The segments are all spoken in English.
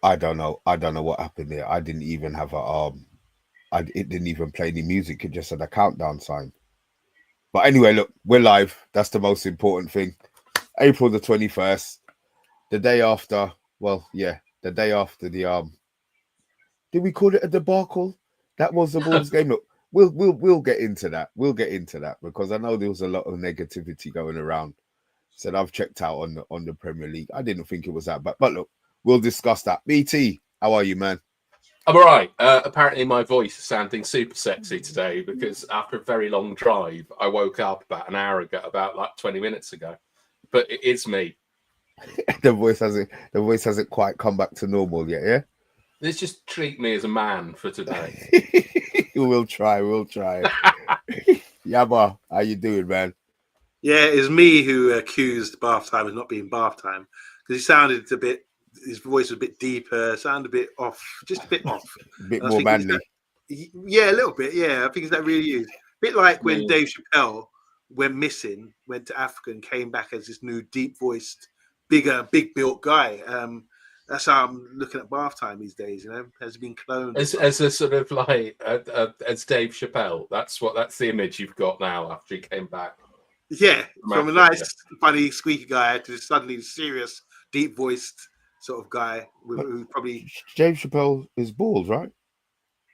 I don't know. I don't know what happened there. I didn't even have it didn't even play any music. It just had a countdown sign. But anyway, look, we're live. That's the most important thing. April the 21st, the day after. Well, yeah, the day after the. Did we call it a debacle? That was the Bulls game. Look, we'll get into that. We'll get into that because I know there was a lot of negativity going around. Said I've checked out on the Premier League. I didn't think it was that, but look, we'll discuss that. BT, how are you, man? I'm all right. Apparently, my voice is sounding super sexy today because after a very long drive, I woke up about an hour ago, about like 20 minutes ago. But it is me. The voice hasn't quite come back to normal yet, yeah? Let's just treat me as a man for today. We'll try. Yabba, how you doing, man? Yeah, it's me who accused bath time as not being bath time because he sounded a bit. His voice was a bit deeper, sounded a bit off, just a bit off. A bit more manly. Yeah, a little bit. Yeah, I think it's that really is. A bit like when Dave Chappelle went missing, went to Africa and came back as this new deep-voiced, big built guy. That's how I'm looking at bath time these days. You know, has been cloned as a sort of like as Dave Chappelle. That's the image you've got now after he came back. Yeah, from a nice, funny, squeaky guy to suddenly serious, deep-voiced sort of guy who probably Dave Chappelle is bald, right?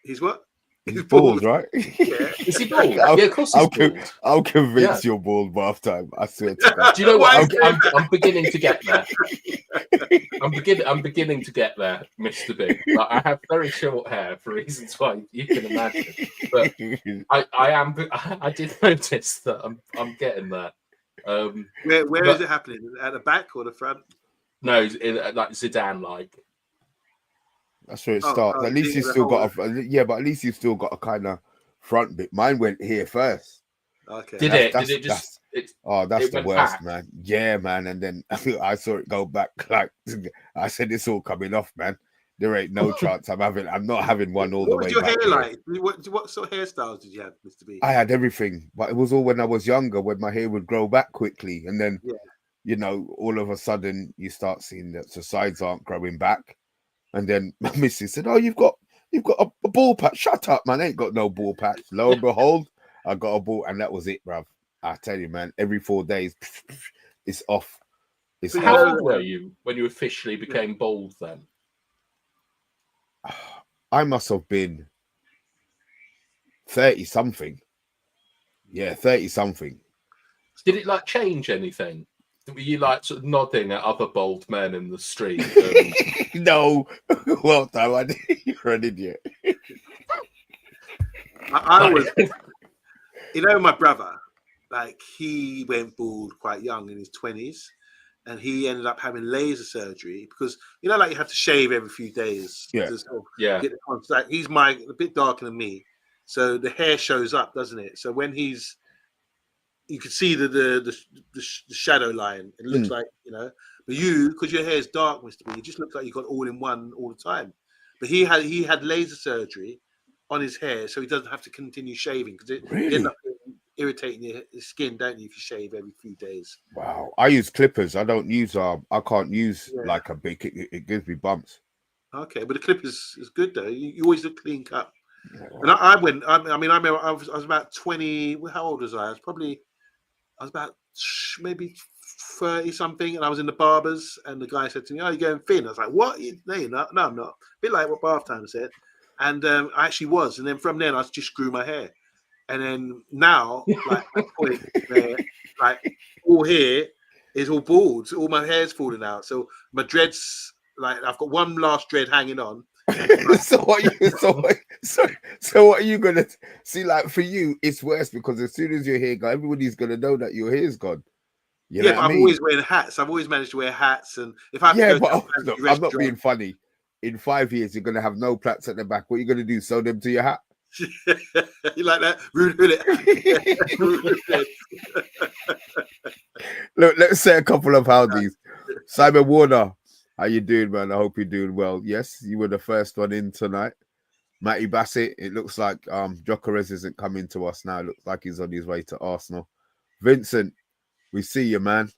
He's what? He's bald, right? Yeah. Is he bald? Yeah, of course he's bald. I'll convince you're bald bath time. I swear to God. Do you know what? I'm beginning to get there. I'm beginning to get there, Mr. B. Like, I have very short hair for reasons why you can imagine. But I did notice that I'm getting there. Where is it happening? At the back or the front? No, like Zidane, like. That's where it starts. At least you've still got but at least you've still got a kind of front bit. Mine went here first. Okay. Did it just? That's the worst, man. Yeah, man. And then I saw it go back. Like I said, it's all coming off, man. There ain't no chance I'm not having one all the way back. What was your hair like? What sort of hairstyles did you have, Mr. B? I had everything, but it was all when I was younger, when my hair would grow back quickly, and then you know, all of a sudden you start seeing that the sides aren't growing back. And then my missus said, "Oh, you've got a ball patch. Shut up, man. I ain't got no ball patch." Lo and behold, I got a ball, and that was it, bruv. I tell you, man. Every 4 days, it's off. How old were you when you officially became bald? Then I must have been 30 something. Yeah, 30 something. Did it like change anything? Were you like sort of nodding at other bald men in the street? No, well done. You're an idiot. I was, you know, my brother, like he went bald quite young in his 20s, and he ended up having laser surgery because you know, like you have to shave every few days. Yeah, to sort of get the contact. He's a bit darker than me, so the hair shows up, doesn't it? So when you can see the shadow line. It looks like, you know, but you, because your hair is dark, Mr. B, it just looks like you got all in one all the time. But he had laser surgery on his hair, so he doesn't have to continue shaving because it ends up irritating your skin, don't you, if you shave every few days. Wow. I use clippers. I don't use I can't use like a big. It gives me bumps. Okay, but the clippers is good though. You always look clean cut. Yeah, wow. And I went. I remember I was about 20. How old was I? I was about maybe 30 something, and I was in the barbers, and the guy said to me, "Oh, you're going thin." I was like, "What? No, you're not." No, I'm not. A bit like what bath time said, and I actually was. And then from then, I just grew my hair, and then now, like that point where, like, all hair is all bald, all my hair's falling out. So my dreads, like, I've got one last dread hanging on. So what are you gonna see? Like for you, it's worse because as soon as your hair gone, everybody's gonna know that your hair's gone. You know but I'm always wearing hats. I've always managed to wear hats, and if I have to go look, I'm not being funny. In 5 years, you're gonna have no plaits at the back. What are you gonna do? Sew them to your hat? You like that? Rude. Look, let's say a couple of howdies. Simon Warner. How you doing, man? I hope you're doing well. Yes, you were the first one in tonight. Matty Bassett, it looks like Gyökeres isn't coming to us now. It looks like he's on his way to Arsenal. Vincent, we see you, man.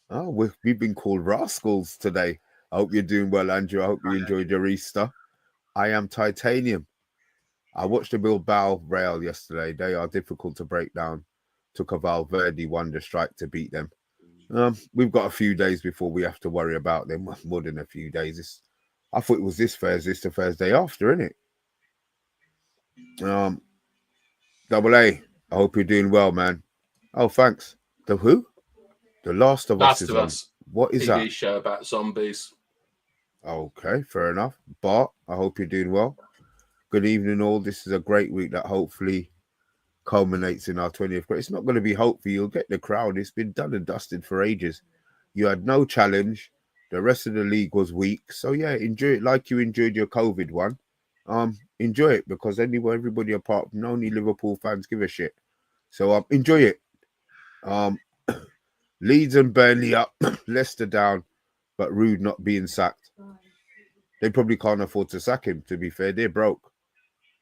Oh, we've been called rascals today. I hope you're doing well, Andrew. I hope you enjoyed your Easter. I am Titanium. I watched the Bilbao Real yesterday. They are difficult to break down. Took a Valverde wonder strike to beat them. We've got a few days before we have to worry about them. More than a few days. I thought it was this Thursday. It's the Thursday after, isn't it? Double A. I hope you're doing well, man. Oh, thanks. The who? The Last of Us Last is of on. Us. What is TV that? show about zombies. Okay, fair enough. Bart, I hope you're doing well. Good evening, all. This is a great week that hopefully culminates in our 20th. It's not going to be hopeful. You'll get the crowd. It's been done and dusted for ages. You had no challenge. The rest of the league was weak. So, yeah, enjoy it like you enjoyed your COVID one. Enjoy it because anyway, everybody apart from only Liverpool fans give a shit. So, enjoy it. Leeds and Burnley up, Leicester down, but Rude not being sacked. They probably can't afford to sack him, to be fair. They're broke.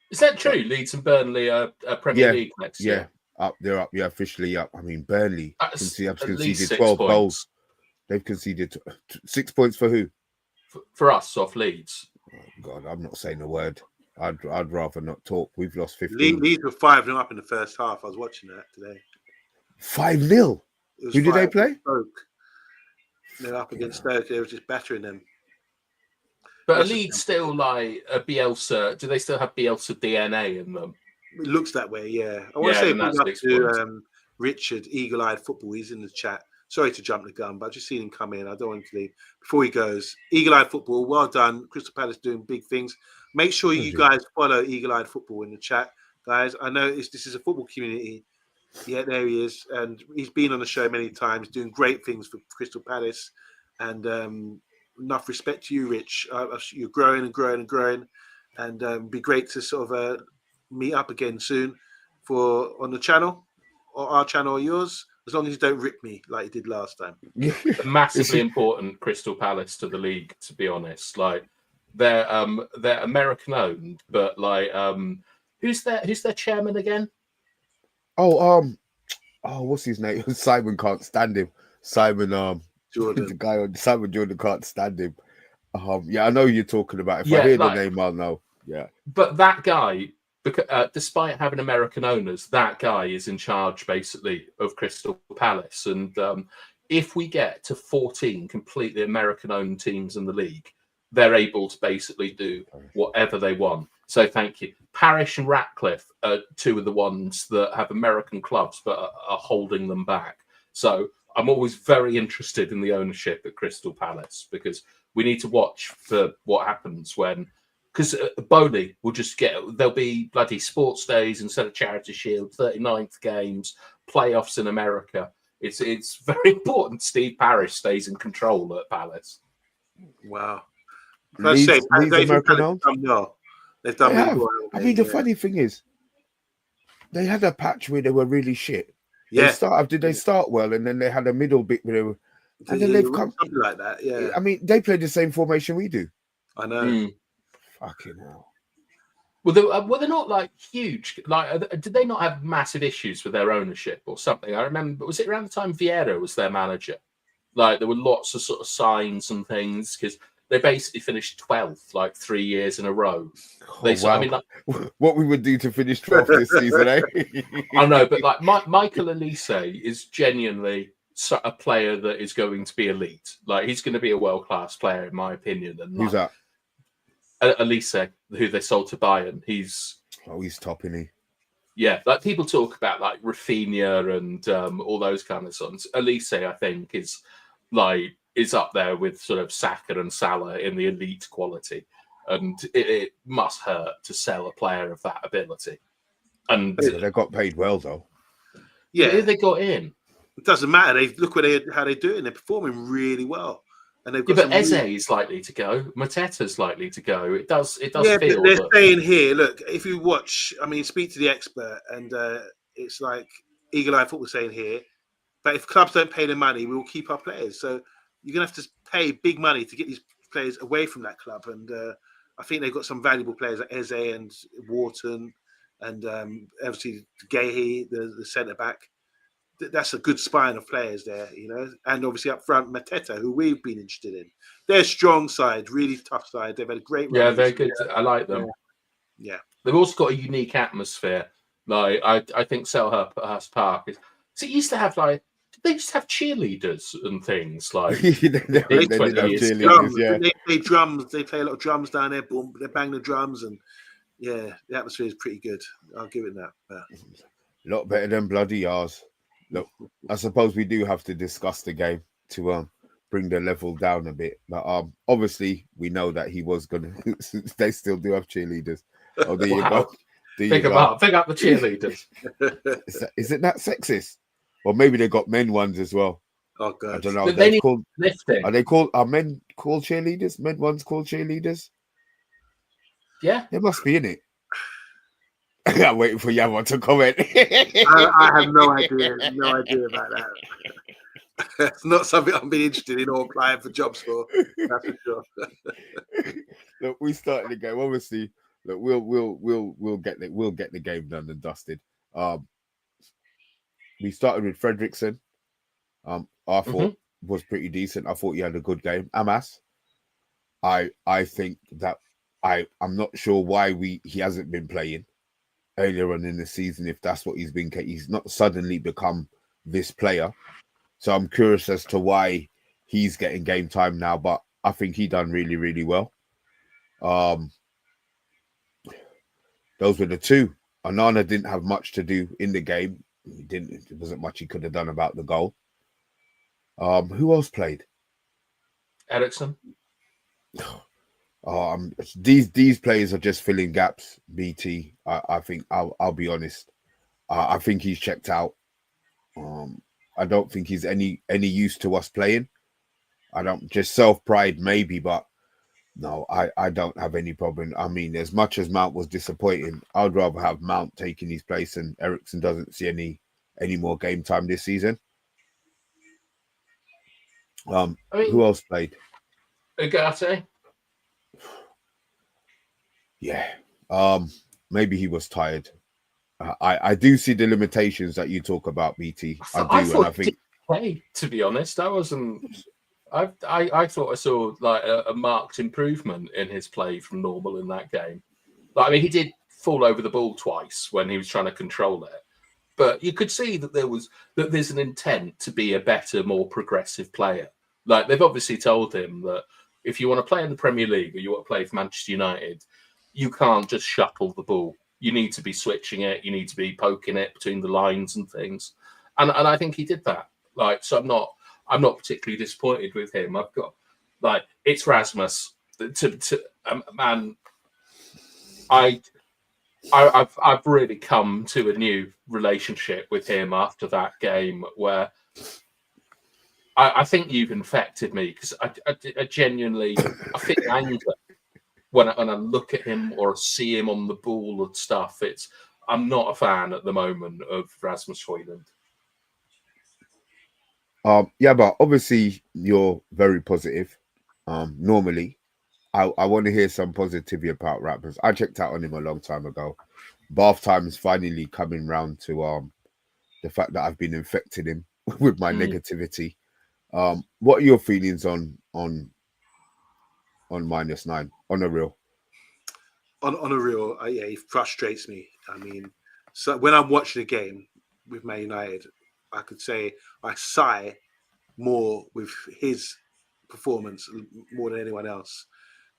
Is that true? Leeds and Burnley are Premier League next year? Up. They're up. Yeah, officially up. I mean, Burnley have conceded 12 goals. They've conceded 6 points for who? For us, off Leeds. Oh, God, I'm not saying a word. I'd rather not talk. We've lost 15. Leeds were 5-0 up in the first half. I was watching that today. 5-0? Who did they play? Stoke. They're up against Stoke. They were just battering them. But are Leeds still like a Bielsa? Do they still have Bielsa DNA in them? It looks that way, yeah. I want to say that's up to Richard, Eagle-Eyed Football. He's in the chat. Sorry to jump the gun, but I've just seen him come in. I don't want to leave. Before he goes, Eagle-Eyed Football, well done. Crystal Palace doing big things. Make sure you guys follow Eagle-Eyed Football in the chat, guys. I know this is a football community. Yeah, there he is. And he's been on the show many times, doing great things for Crystal Palace. And enough respect to you, Rich. You're growing and growing and growing. And it'd be great to sort of meet up again soon on the channel or our channel or yours, as long as you don't rip me like you did last time. Massively important Crystal Palace to the league, to be honest. Like they're American owned, but like who's their chairman again? What's his name? Simon can't stand him. Simon Jordan. The guy on Simon Jordan can't stand him. I know you're talking about. If I hear the name, I'll know. Yeah. But that guy, because despite having American owners, that guy is in charge basically of Crystal Palace. And if we get to 14 completely American-owned teams in the league, they're able to basically do whatever they want. So thank you. Parish and Ratcliffe are two of the ones that have American clubs but are holding them back. So I'm always very interested in the ownership at Crystal Palace because we need to watch for what happens when, because Bowley will just there'll be bloody sports days instead of Charity Shield, 39th games, playoffs in America. It's very important Steve Parish stays in control at Palace. Wow. Leeds American owned? They've done really well. I mean, the funny thing is, they had a patch where they were really shit. Yeah. Did they start well, and then they had a middle bit where they were, and then they've come something like that. Yeah. I mean, they play the same formation we do. I know. Fucking hell. Well, were they not like huge? Like, did they not have massive issues with their ownership or something? I remember, was it around the time Vieira was their manager? Like, there were lots of sort of signs and things because they basically finished 12th like 3 years in a row. I mean, like, what we would do to finish 12th this season, eh? I know, but like Michael Elise is genuinely a player that is going to be elite. Like, he's going to be a world-class player, in my opinion. And who's that? Elise, who they sold to Bayern. He's top, isn't he? Yeah, like people talk about like Rafinha and all those kind of songs. Elise, I think, is up there with sort of Saka and Salah in the elite quality. And it must hurt to sell a player of that ability. And they got paid well, though. Yeah, they got in. It doesn't matter. Look how they do it. They're performing really well. And they've got but Eze is likely to go. Mateta's likely to go. It does feel. They're saying here. Look, if you watch, I mean, speak to the expert, and it's like Eagle Eye Football saying here. But if clubs don't pay the money, we will keep our players. So you're gonna have to pay big money to get these players away from that club. And I think they've got some valuable players like Eze and Wharton, and obviously Gahey, the centre back. that's a good spine of players there, you know. And obviously up front, Mateta, who we've been interested in. They're strong side, really tough side. They've had a great run. Yeah, they're good. I like them. Yeah. They've also got a unique atmosphere. Like I think Selhurst Park is. So it used to have like they just have cheerleaders and things like. they did have 20 years ago. cheerleaders, yeah. They play drums. They play a lot of drums down there. Boom, they bang the drums, and yeah, the atmosphere is pretty good. I'll give it that. But... A lot better than bloody ours. Look, I suppose we do have to discuss the game to bring the level down a bit. But obviously we know that he was gonna. They still do have cheerleaders. Oh, there you go. There Big you them go. up. Big up the cheerleaders. Is it that sexist? Or maybe they got men ones as well. Oh god, I don't know. They need called, lifting. are men called cheerleaders? Men ones called cheerleaders? Yeah, They must be in it. I'm waiting for Yavon to comment. I have no idea about that. It's not something I'm being interested in or applying for jobs for. That's for sure. Look, we started the game. Obviously, look, we'll get the game done and dusted. We started with Fredrickson. I thought was pretty decent. I thought he had a good game. Amas, I think that I'm not sure why he hasn't been playing earlier on in the season. If that's what he's not suddenly become this player. So I'm curious as to why he's getting game time now. But I think he done really, really well. Those were the two. Onana didn't have much to do in the game. There wasn't much he could have done about the goal. Who else played? Ericsson. These players are just filling gaps. BT, I think I'll be honest. I think he's checked out. I don't think he's any use to us playing. I don't, just self-pride maybe, but no, I don't have any problem. I mean, as much as Mount was disappointing, I'd rather have Mount taking his place, and Ericsson doesn't see any more game time this season. Who else played? Ugarte. Yeah. Maybe he was tired. I do see the limitations that you talk about, BT. I do, and I think. Play, to be honest, I wasn't. I thought I saw like a marked improvement in his play from normal in that game. Like, I mean, he did fall over the ball twice when he was trying to control it, but you could see that there's an intent to be a better, more progressive player. Like, they've obviously told him that if you want to play in the Premier League or you want to play for Manchester United, you can't just shuttle the ball. You need to be switching it. You need to be poking it between the lines and things. And I think he did that. Like, so I'm not particularly disappointed with him. I've got, like, it's Rasmus. Man, I've really come to a new relationship with him after that game, where I think you've infected me, because I genuinely I feel anger when I look at him or see him on the ball and stuff. I'm not a fan at the moment of Rasmus Højlund. Yeah, but obviously you're very positive. Normally, I want to hear some positivity about rappers. I checked out on him a long time ago. Bath time is finally coming round to the fact that I've been infecting him with my negativity. What are your feelings on -9 on a real? On a real, yeah, he frustrates me. I mean, so when I'm watching a game with Man United, I could say I sigh more with his performance more than anyone else.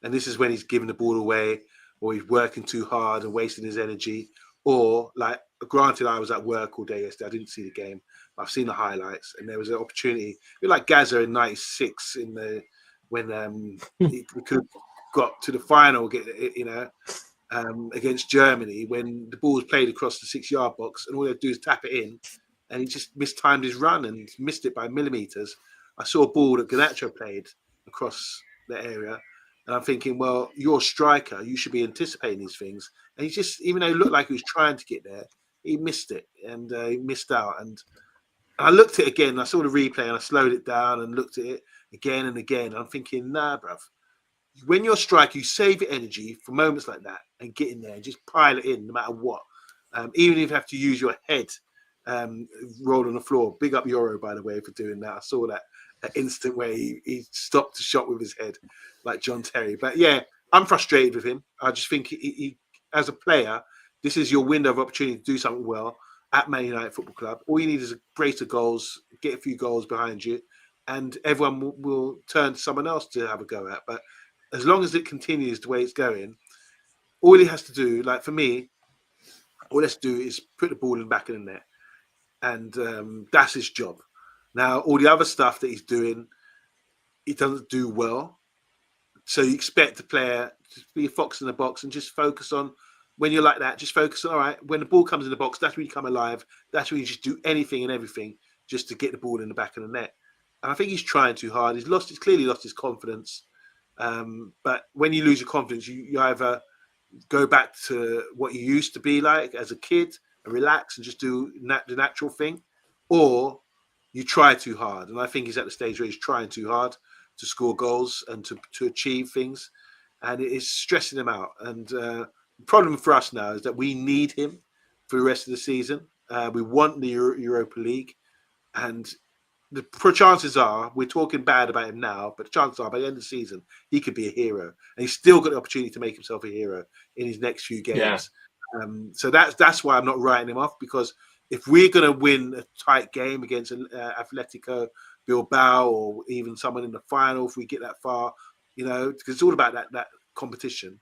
And this is when he's giving the ball away, or he's working too hard and wasting his energy. Or, like, granted, I was at work all day yesterday. I didn't see the game. I've seen the highlights, and there was an opportunity. Like Gaza in '96 when we could have got to the final, against Germany, when the ball was played across the 6-yard box, and all they do is tap it in, and he just mistimed his run and missed it by millimeters. I saw a ball that Garnacho played across the area, and I'm thinking, well, you're a striker, you should be anticipating these things. And he just, even though it looked like he was trying to get there, he missed it, and he missed out. And I looked at it again, I saw the replay, and I slowed it down and looked at it again and again. I'm thinking, nah, bruv. When you're a striker, you save your energy for moments like that and get in there and just pile it in no matter what. Even if you have to use your head roll on the floor. Big up Euro, by the way, for doing that. I saw that instant where he stopped the shot with his head, like John Terry. But yeah, I'm frustrated with him. I just think he as a player, this is your window of opportunity to do something well at Man United Football Club. All you need is a brace of goals, get a few goals behind you, and everyone will turn to someone else to have a go at. But as long as it continues the way it's going, all he has to do, like for me, all he has to do is put the ball in the back of the net. And that's his job. Now, all the other stuff that he's doing, he doesn't do well. So you expect the player to be a fox in the box and just focus on, when you're like that, just focus on, all right, when the ball comes in the box, that's when you come alive. That's when you just do anything and everything just to get the ball in the back of the net. And I think he's trying too hard. He's clearly lost his confidence. But when you lose your confidence, you either go back to what you used to be like as a kid, and relax and just do the natural thing, or you try too hard. And I think he's at the stage where he's trying too hard to score goals and to achieve things, and it is stressing him out. And the problem for us now is that we need him for the rest of the season. We want the Europa League, and the chances are, we're talking bad about him now, but the chances are by the end of the season he could be a hero, and he's still got the opportunity to make himself a hero in his next few games. Yeah. So that's why I'm not writing him off, because if we're going to win a tight game against Atletico Bilbao, or even someone in the final, if we get that far, because it's all about that competition,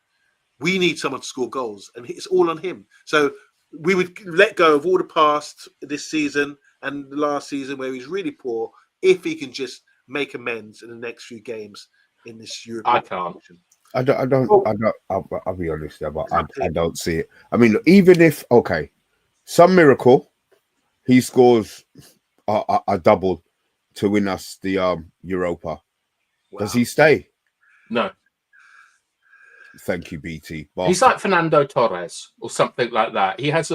we need someone to score goals, and it's all on him. So we would let go of all the past this season and the last season where he's really poor, if he can just make amends in the next few games in this European competition. I don't. I'll be honest there, but I don't see it. I mean, even if some miracle, he scores a double to win us the Europa. Wow. Does he stay? No. Thank you, BT. He's like Fernando Torres or something like that. He has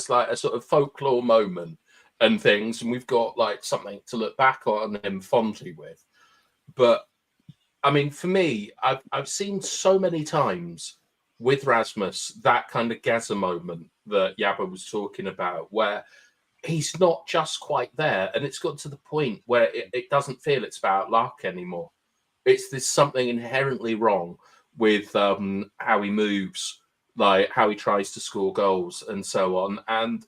like a sort of folklore moment and things, and we've got like something to look back on him fondly with. But I mean, for me, I've seen so many times with Rasmus that kind of Gaza moment that Yaba was talking about, where he's not just quite there, and it's got to the point where it doesn't feel it's about luck anymore. There's something inherently wrong with how he moves, like how he tries to score goals and so on. And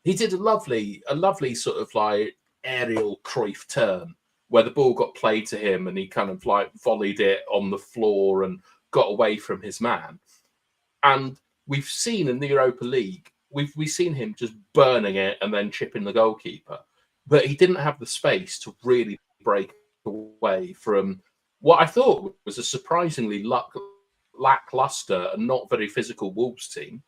he did a lovely sort of like aerial Cruyff turn, where the ball got played to him and he kind of like volleyed it on the floor and got away from his man. And we've seen in the Europa League, we've seen him just burning it and then chipping the goalkeeper. But he didn't have the space to really break away from what I thought was a surprisingly lackluster and not very physical Wolves team.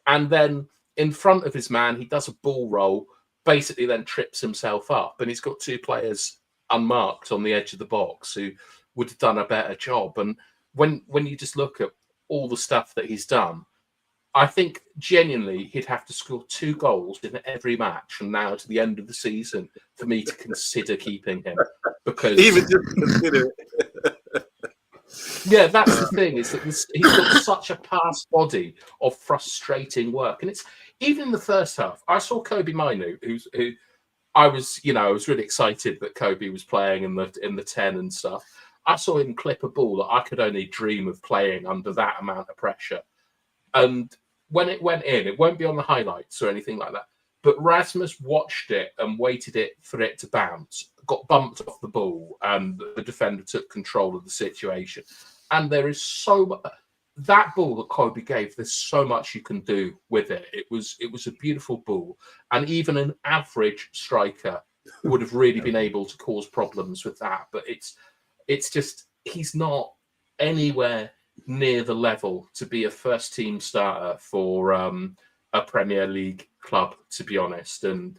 And then in front of his man, he does a ball roll, basically then trips himself up. And he's got two players unmarked on the edge of the box who would have done a better job. And when you just look at all the stuff that he's done, I think genuinely he'd have to score 2 goals in every match from now to the end of the season for me to consider keeping him. Because even just consider it. Yeah, that's the thing, is that he's got such a past body of frustrating work. And it's even in the first half, I saw Kobe Mainu, who I was really excited that Kobe was playing in the 10 and stuff. I saw him clip a ball that I could only dream of playing under that amount of pressure. And when it went in, it won't be on the highlights or anything like that, but Rasmus watched it and waited for it to bounce, got bumped off the ball, and the defender took control of the situation. And there is that ball that Kobe gave, there's so much you can do with it. It was a beautiful ball, and even an average striker would have really been able to cause problems with that. But it's just, he's not anywhere near the level to be a first team starter for a Premier League club, to be honest. And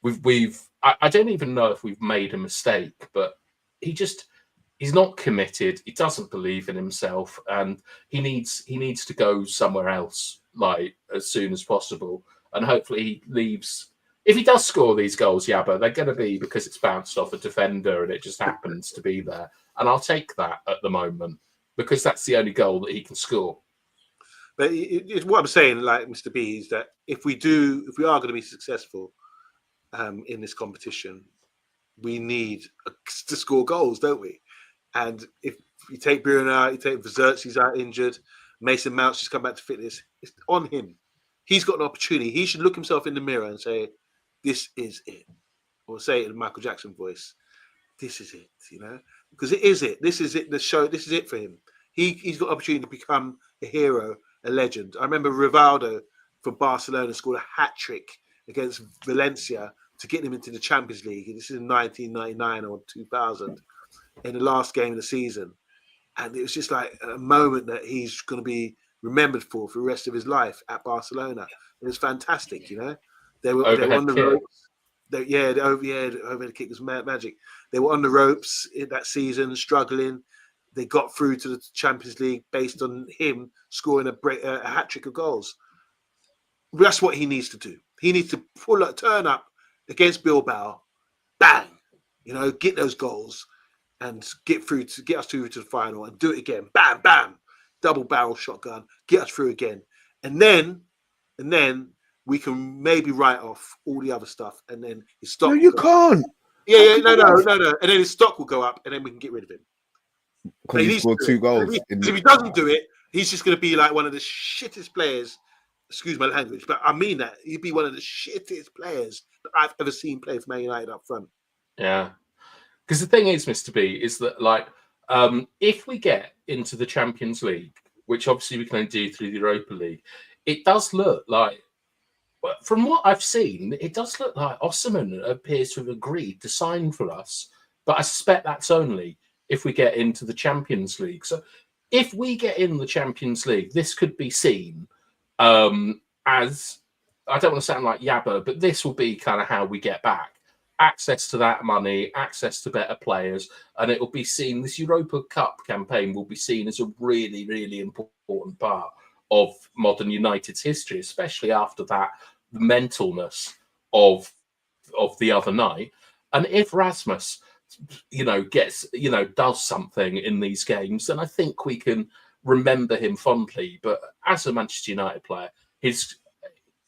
I don't even know if we've made a mistake, but he's not committed. He doesn't believe in himself, and he needs to go somewhere else, like as soon as possible. And hopefully he leaves. If he does score these goals, Yabba, they're going to be because it's bounced off a defender and it just happens to be there. And I'll take that at the moment, because that's the only goal that he can score. But what I'm saying, like Mr. B, is that if we are going to be successful, in this competition, we need to score goals, don't we? And if you take Bruno out, you take Verzeertzi's out injured, Mason Mount's just come back to fitness, it's on him. He's got an opportunity. He should look himself in the mirror and say, this is it. Or say it in Michael Jackson voice, this is it, because it is it. This is it, the show, this is it for him. He's got opportunity to become a hero, a legend. I remember Rivaldo for Barcelona scored a hat-trick against Valencia to get him into the Champions League. This is in 1999 or 2000, in the last game of the season. And it was just like a moment that he's going to be remembered for the rest of his life at Barcelona. It was fantastic, They were on the ropes. The overhead kick was magic. They were on the ropes in that season, struggling. They got through to the Champions League based on him scoring a hat-trick of goals. That's what he needs to do. He needs to turn up against Bilbao, bang, get those goals and get us through to the final and do it again. Bam, bam, double barrel shotgun, get us through again. And then we can maybe write off all the other stuff, and then his stock. No, you can't. Yeah, no. And then his stock will go up, and then we can get rid of him. Because he scored 2 goals. If he doesn't do it, he's just going to be like one of the shittest players. Excuse my language, but I mean that. He'd be one of the shittest players that I've ever seen play for Man United up front. Yeah. Because the thing is, Mr. B, is that if we get into the Champions League, which obviously we can only do through the Europa League, it does look like, from what I've seen, it does look like Osimhen appears to have agreed to sign for us. But I suspect that's only if we get into the Champions League. So if we get in the Champions League, this could be seen as, I don't want to sound like Yabba, but this will be kind of how we get back. Access to that money, access to better players, and it will be seen, this Europa Cup campaign will be seen as a really, really important part of modern United's history, especially after that mentalness of the other night. And if Rasmus, does something in these games, then I think we can remember him fondly. But as a Manchester United player, he's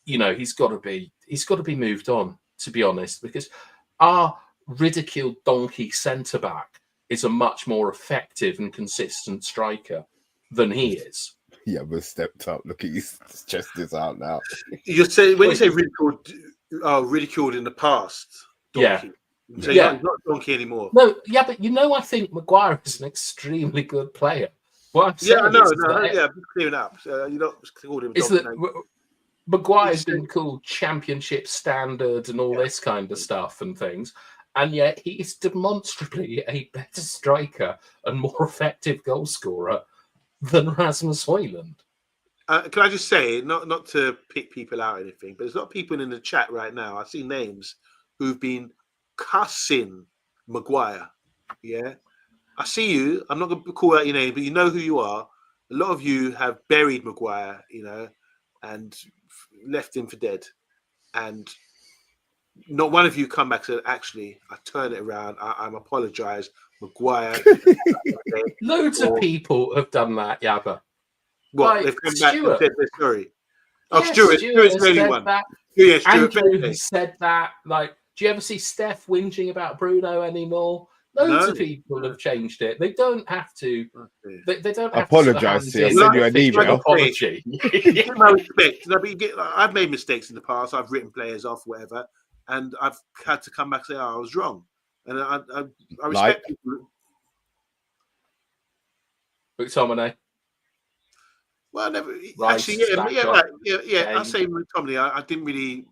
got to be moved on, to be honest, because our ridiculed donkey centre-back is a much more effective and consistent striker than he is. Yeah, but stepped up. Look at his chest is out now. You say when you say ridiculed in the past, donkey. Yeah. So he's not donkey anymore. No, yeah, but I think Maguire is an extremely good player. What I'm saying I'm just clearing up. You're not called him is donkey. that Maguire's been called championship standard and all this kind of stuff and things, and yet he is demonstrably a better striker and more effective goal scorer than Rasmus Højlund. Can I just say, not to pick people out or anything, but there's a lot of people in the chat right now. I see names who've been cussing Maguire. Yeah, I see you. I'm not going to call out your name, but you know who you are. A lot of you have buried Maguire, and left him for dead. And not one of you come back and said, actually, I turn it around. I'm apologise. Maguire. Loads of people have done that, Yabba. What? They've come back and said they're sorry. Oh, Yeah, Stuart's the only one. Yeah, Stuart. Andrew has said that. Do you ever see Steph whinging about Bruno anymore? Loads of people have changed it. They don't have to. They don't have apologise to. I'll send you an email. Apology. Give my respect. I've made mistakes in the past. I've written players off, whatever, and I've had to come back and say, I was wrong. And I respect people. McTominay. Well, never. Rice, actually, yeah. I say McTominay. I didn't really.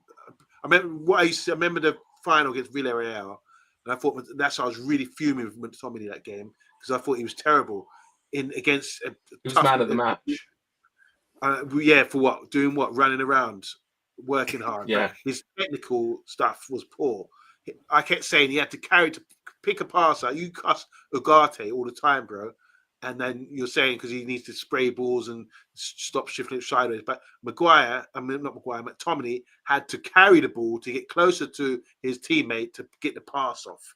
I remember the final against Villarreal. And I thought that's why I was really fuming with McTominay that game, because I thought he was terrible against. He was man of the match. For what? Doing what? Running around, working hard. Yeah. His technical stuff was poor. I kept saying he had to pick a pass out. You cuss Ugarte all the time, bro. And then you're saying because he needs to spray balls and stop shifting it sideways. But McTominay had to carry the ball to get closer to his teammate to get the pass off.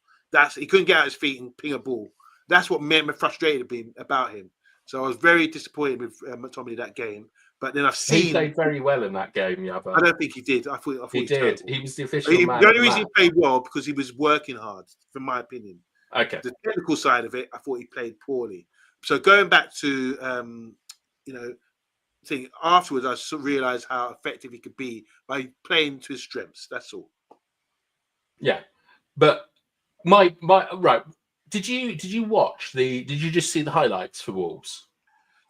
He couldn't get out his feet and ping a ball. That's what made me frustrated about him. So I was very disappointed with McTominay that game. But then I've He seen. played very well in that game, I Yabba. don't think he did. I thought He was did. terrible. He was the official man. The only of the reason he match. played well because he was working hard, from my opinion. Okay. The technical side of it, I thought he played poorly. So going back to thing afterwards, I realized how effective he could be by playing to his strengths. That's all. Yeah, but my right. Did you watch the? Did you just see the highlights for Wolves?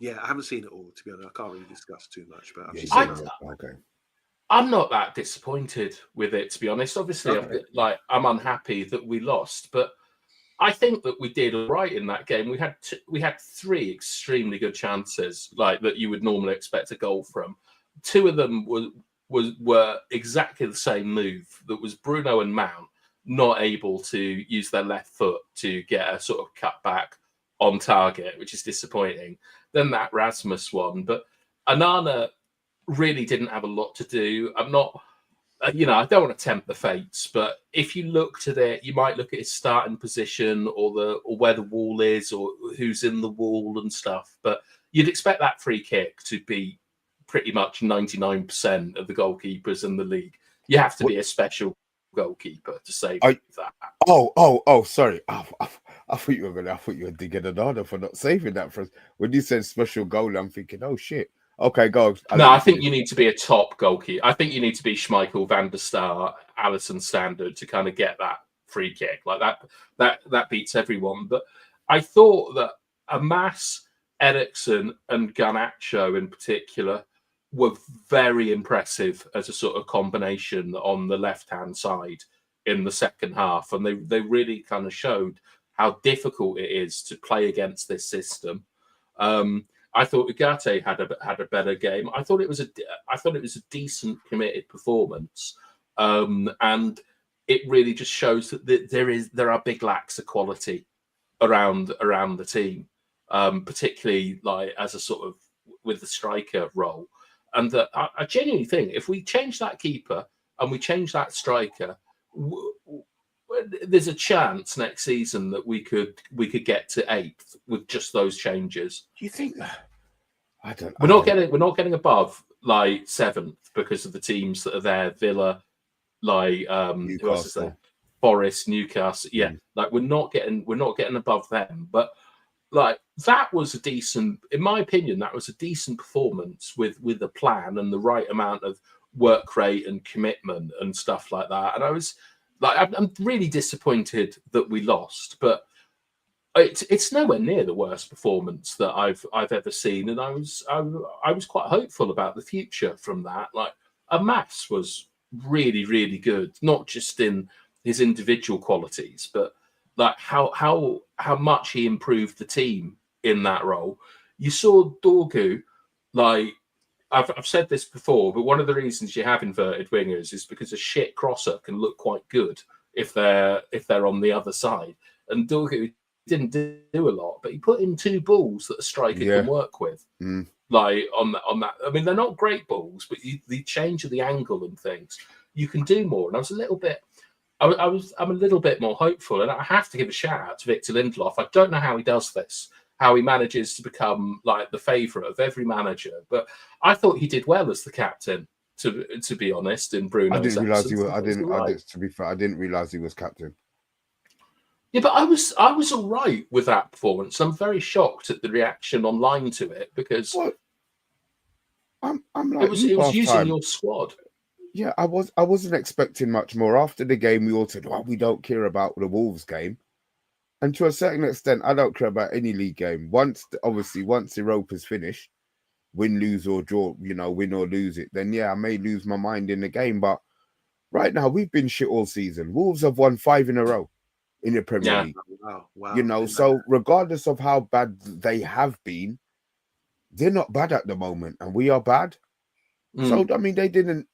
Yeah, I haven't seen it all, to be honest. I can't really discuss too much, but I've Yeah, just seen yeah, it. okay. I'm not that disappointed with it, to be honest. Obviously, Okay. I'm unhappy that we lost, but I think that we did all right in that game. We had 3 extremely good chances, like that you would normally expect a goal from. 2 of them were exactly the same move. That was Bruno and Mount not able to use their left foot to get a sort of cut back on target, which is disappointing. Then that Rasmus one, but Onana really didn't have a lot to do. I'm not, I don't want to tempt the fates, but if you looked at it, you might look at his starting position or where the wall is or who's in the wall and stuff. But you'd expect that free kick to be pretty much 99% of the goalkeepers in the league. You have to be a special goalkeeper to save that. Oh, sorry. I thought you were digging Onana for not saving that for us. When you said special goal, I'm thinking, oh shit. Okay, go. I think you need to be a top goalkeeper. I think you need to be Schmeichel, Van der Sar, Alisson standard to kind of get that free kick like that. That beats everyone. But I thought that Amas, Eriksen, and Garnacho in particular were very impressive as a sort of combination on the left-hand side in the second half, and they really kind of showed how difficult it is to play against this system. I thought Ugarte had a better game. I thought it was a decent, committed performance, and it really just shows that there are big lacks of quality around the team, particularly like as a sort of with the striker role. And that I genuinely think if we change that keeper and we change that striker, there's a chance next season that we could get to 8th with just those changes. Do you think that? We're not getting above like 7th because of the teams that are there. Villa, like who else is there? Forest, Newcastle. Yeah, like we're not getting above them. But like that was a decent, in my opinion, that was a decent performance with a plan and the right amount of work rate and commitment and stuff like that. And I was like, I'm really disappointed that we lost, but it's nowhere near the worst performance that I've ever seen, and I was quite hopeful about the future from that. Like Amas was really, really good, not just in his individual qualities, but like how much he improved the team in that role. You saw Dorgu, like I've said this before, but one of the reasons you have inverted wingers is because a shit crosser can look quite good if they're on the other side, and Dorgu didn't do a lot, but he put in 2 balls that a striker can work with. Like on that, I mean, they're not great balls, but the change of the angle and things, you can do more. And I was a little bit, I'm a little bit more hopeful, and I have to give a shout out to Victor Lindelof. I don't know how he does this, how he manages to become like the favourite of every manager, but I thought he did well as the captain. To be honest, in Bruno's I didn't realize he absence. to be fair, I didn't realize he was captain. Yeah, but I was all right with that performance. I'm very shocked at the reaction online to it because I'm like it was using time. your squad. Yeah, I wasn't expecting much more. After the game, we all said, "Well, we don't care about the Wolves game," and to a certain extent, I don't care about any league game. Once Europa's finished, win, lose or draw, win or lose it, then yeah, I may lose my mind in the game. But right now, we've been shit all season. Wolves have won 5 in a row in the Premier League. Wow. So regardless of how bad they have been, they're not bad at the moment, and we are bad. So I mean, they didn't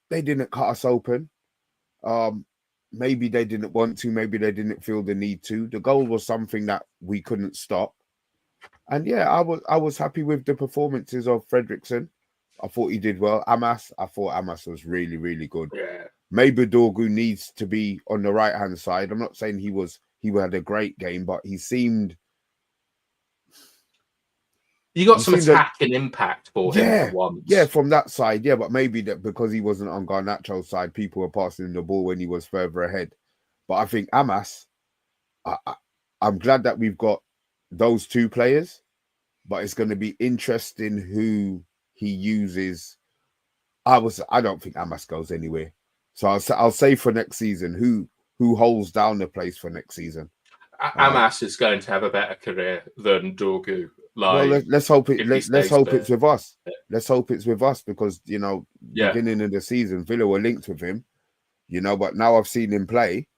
cut us open. Maybe they didn't want to. Maybe they didn't feel the need to. The goal was something that we couldn't stop. And yeah, I was happy with the performances of Fredrickson. I thought he did well. I thought Amas was really, really good. Yeah. Maybe Dorgu needs to be on the right hand side. I'm not saying he had a great game, but he seemed You got You some seen the- attack and impact for him for once. Yeah, from that side, yeah, but maybe that because he wasn't on Garnacho's side, people were passing him the ball when he was further ahead. But I think Amas, I'm glad that we've got those two players, but it's going to be interesting who he uses. I don't think Amas goes anywhere, so I'll say for next season who holds down the place for next season. Amas is going to have a better career than Dorgu. Well, let's hope it. if he Let's stays hope fit. it's with us. Let's hope it's with us because Yeah. beginning of the season, Villa were linked with him, but now I've seen him play.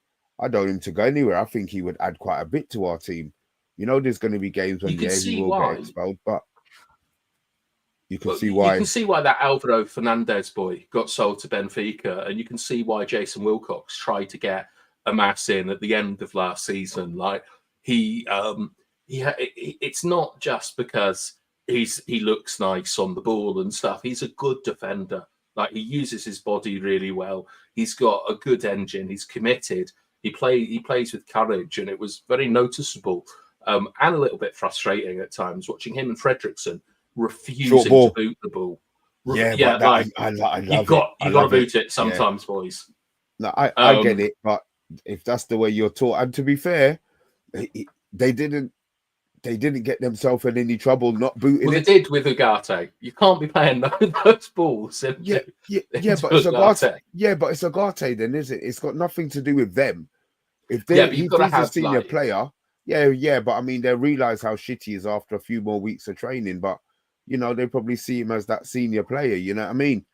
I don't want him to go anywhere. I think he would add quite a bit to our team. There's going to be games when You can see he will why. get expelled, but you can But see why. You can see why that Alvaro Fernandez boy got sold to Benfica, and you can see why Jason Wilcox tried to get Amas in at the end of last season. Like it's not just because he looks nice on the ball and stuff. He's a good defender. Like he uses his body really well. He's got a good engine. He's committed. He plays with courage, and it was very noticeable and a little bit frustrating at times watching him and Fredrickson refusing to boot the ball. I love you got to boot it sometimes, boys. No, I get it, but if that's the way you're taught, and to be fair, they didn't get themselves in any trouble not booting well, it. They did with Ugarte. You can't be playing those balls. But it's Ugarte. Yeah, but it's Ugarte then, is it? It's got nothing to do with them. If he's a senior player, but I mean, they realise how shitty he is after a few more weeks of training, but they probably see him as that senior player. You know what I mean?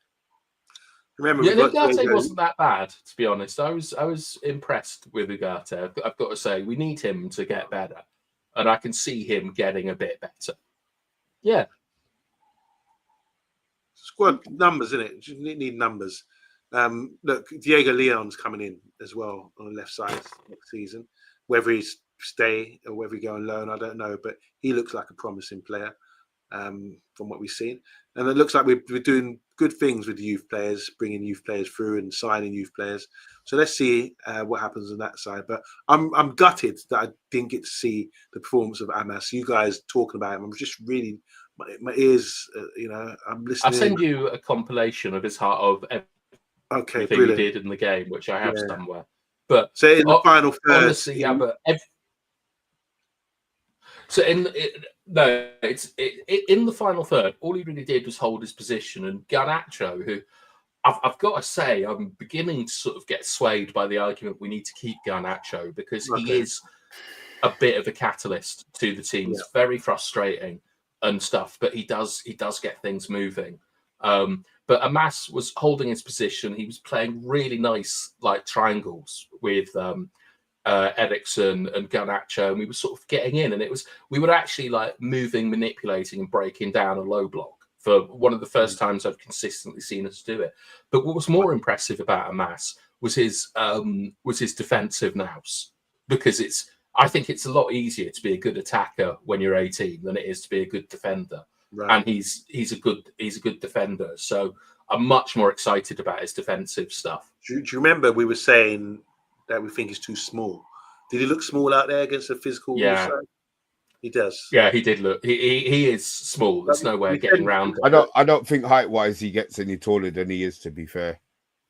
Remember, Ugarte wasn't that bad, to be honest. I was impressed with Ugarte. I've got to say, we need him to get better, and I can see him getting a bit better. Yeah, squad numbers, isn't it? You need numbers. Look, Diego Leon's coming in as well on the left side next season. Whether he stay or whether he go on loan, I don't know, but he looks like a promising player from what we've seen. And it looks like we're doing good things with youth players, bringing youth players through and signing youth players. So let's see what happens on that side. But I'm gutted that I didn't get to see the performance of Amas. You guys talking about him, I'm just really my ears. I'm listening. I'll send you a compilation of his heart of everything he did in the game, which I have somewhere. But so in the final third, honestly, in the final third, all he really did was hold his position. And Garnacho, who I've got to say, I'm beginning to sort of get swayed by the argument we need to keep Garnacho because he is a bit of a catalyst to the team. It's very frustrating and stuff, but he does get things moving. But Amas was holding his position. He was playing really nice like triangles with Eriksen and Garnacho, and we were sort of getting in, and we were actually like moving, manipulating, and breaking down a low block for one of the first times I've consistently seen us do it. But what was more impressive about Amas was his defensive nous, because I think it's a lot easier to be a good attacker when you're 18 than it is to be a good defender. Right. And he's a good defender. So I'm much more excited about his defensive stuff. Do you remember we were saying that we think he's too small? Did he look small out there against the physical? Yeah, side? He does. Yeah, he did look. He is small. There's no way of getting around. I don't think height wise he gets any taller than he is. To be fair,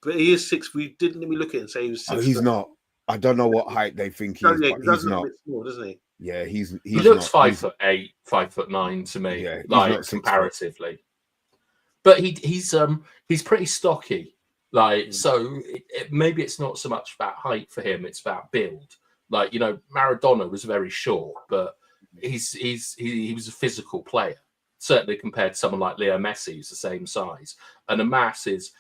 but he is 6. We look at it and say he was 6. Oh, he's not. I don't know what height they think he is, but he's not. Small, doesn't he? Yeah, he looks 5'8", 5'9" to me, yeah, like comparatively. But he's pretty stocky, like so. Maybe it's not so much about height for him; it's about build. Like Maradona was very short, but he was a physical player, certainly compared to someone like Leo Messi, who's the same size. And Amas is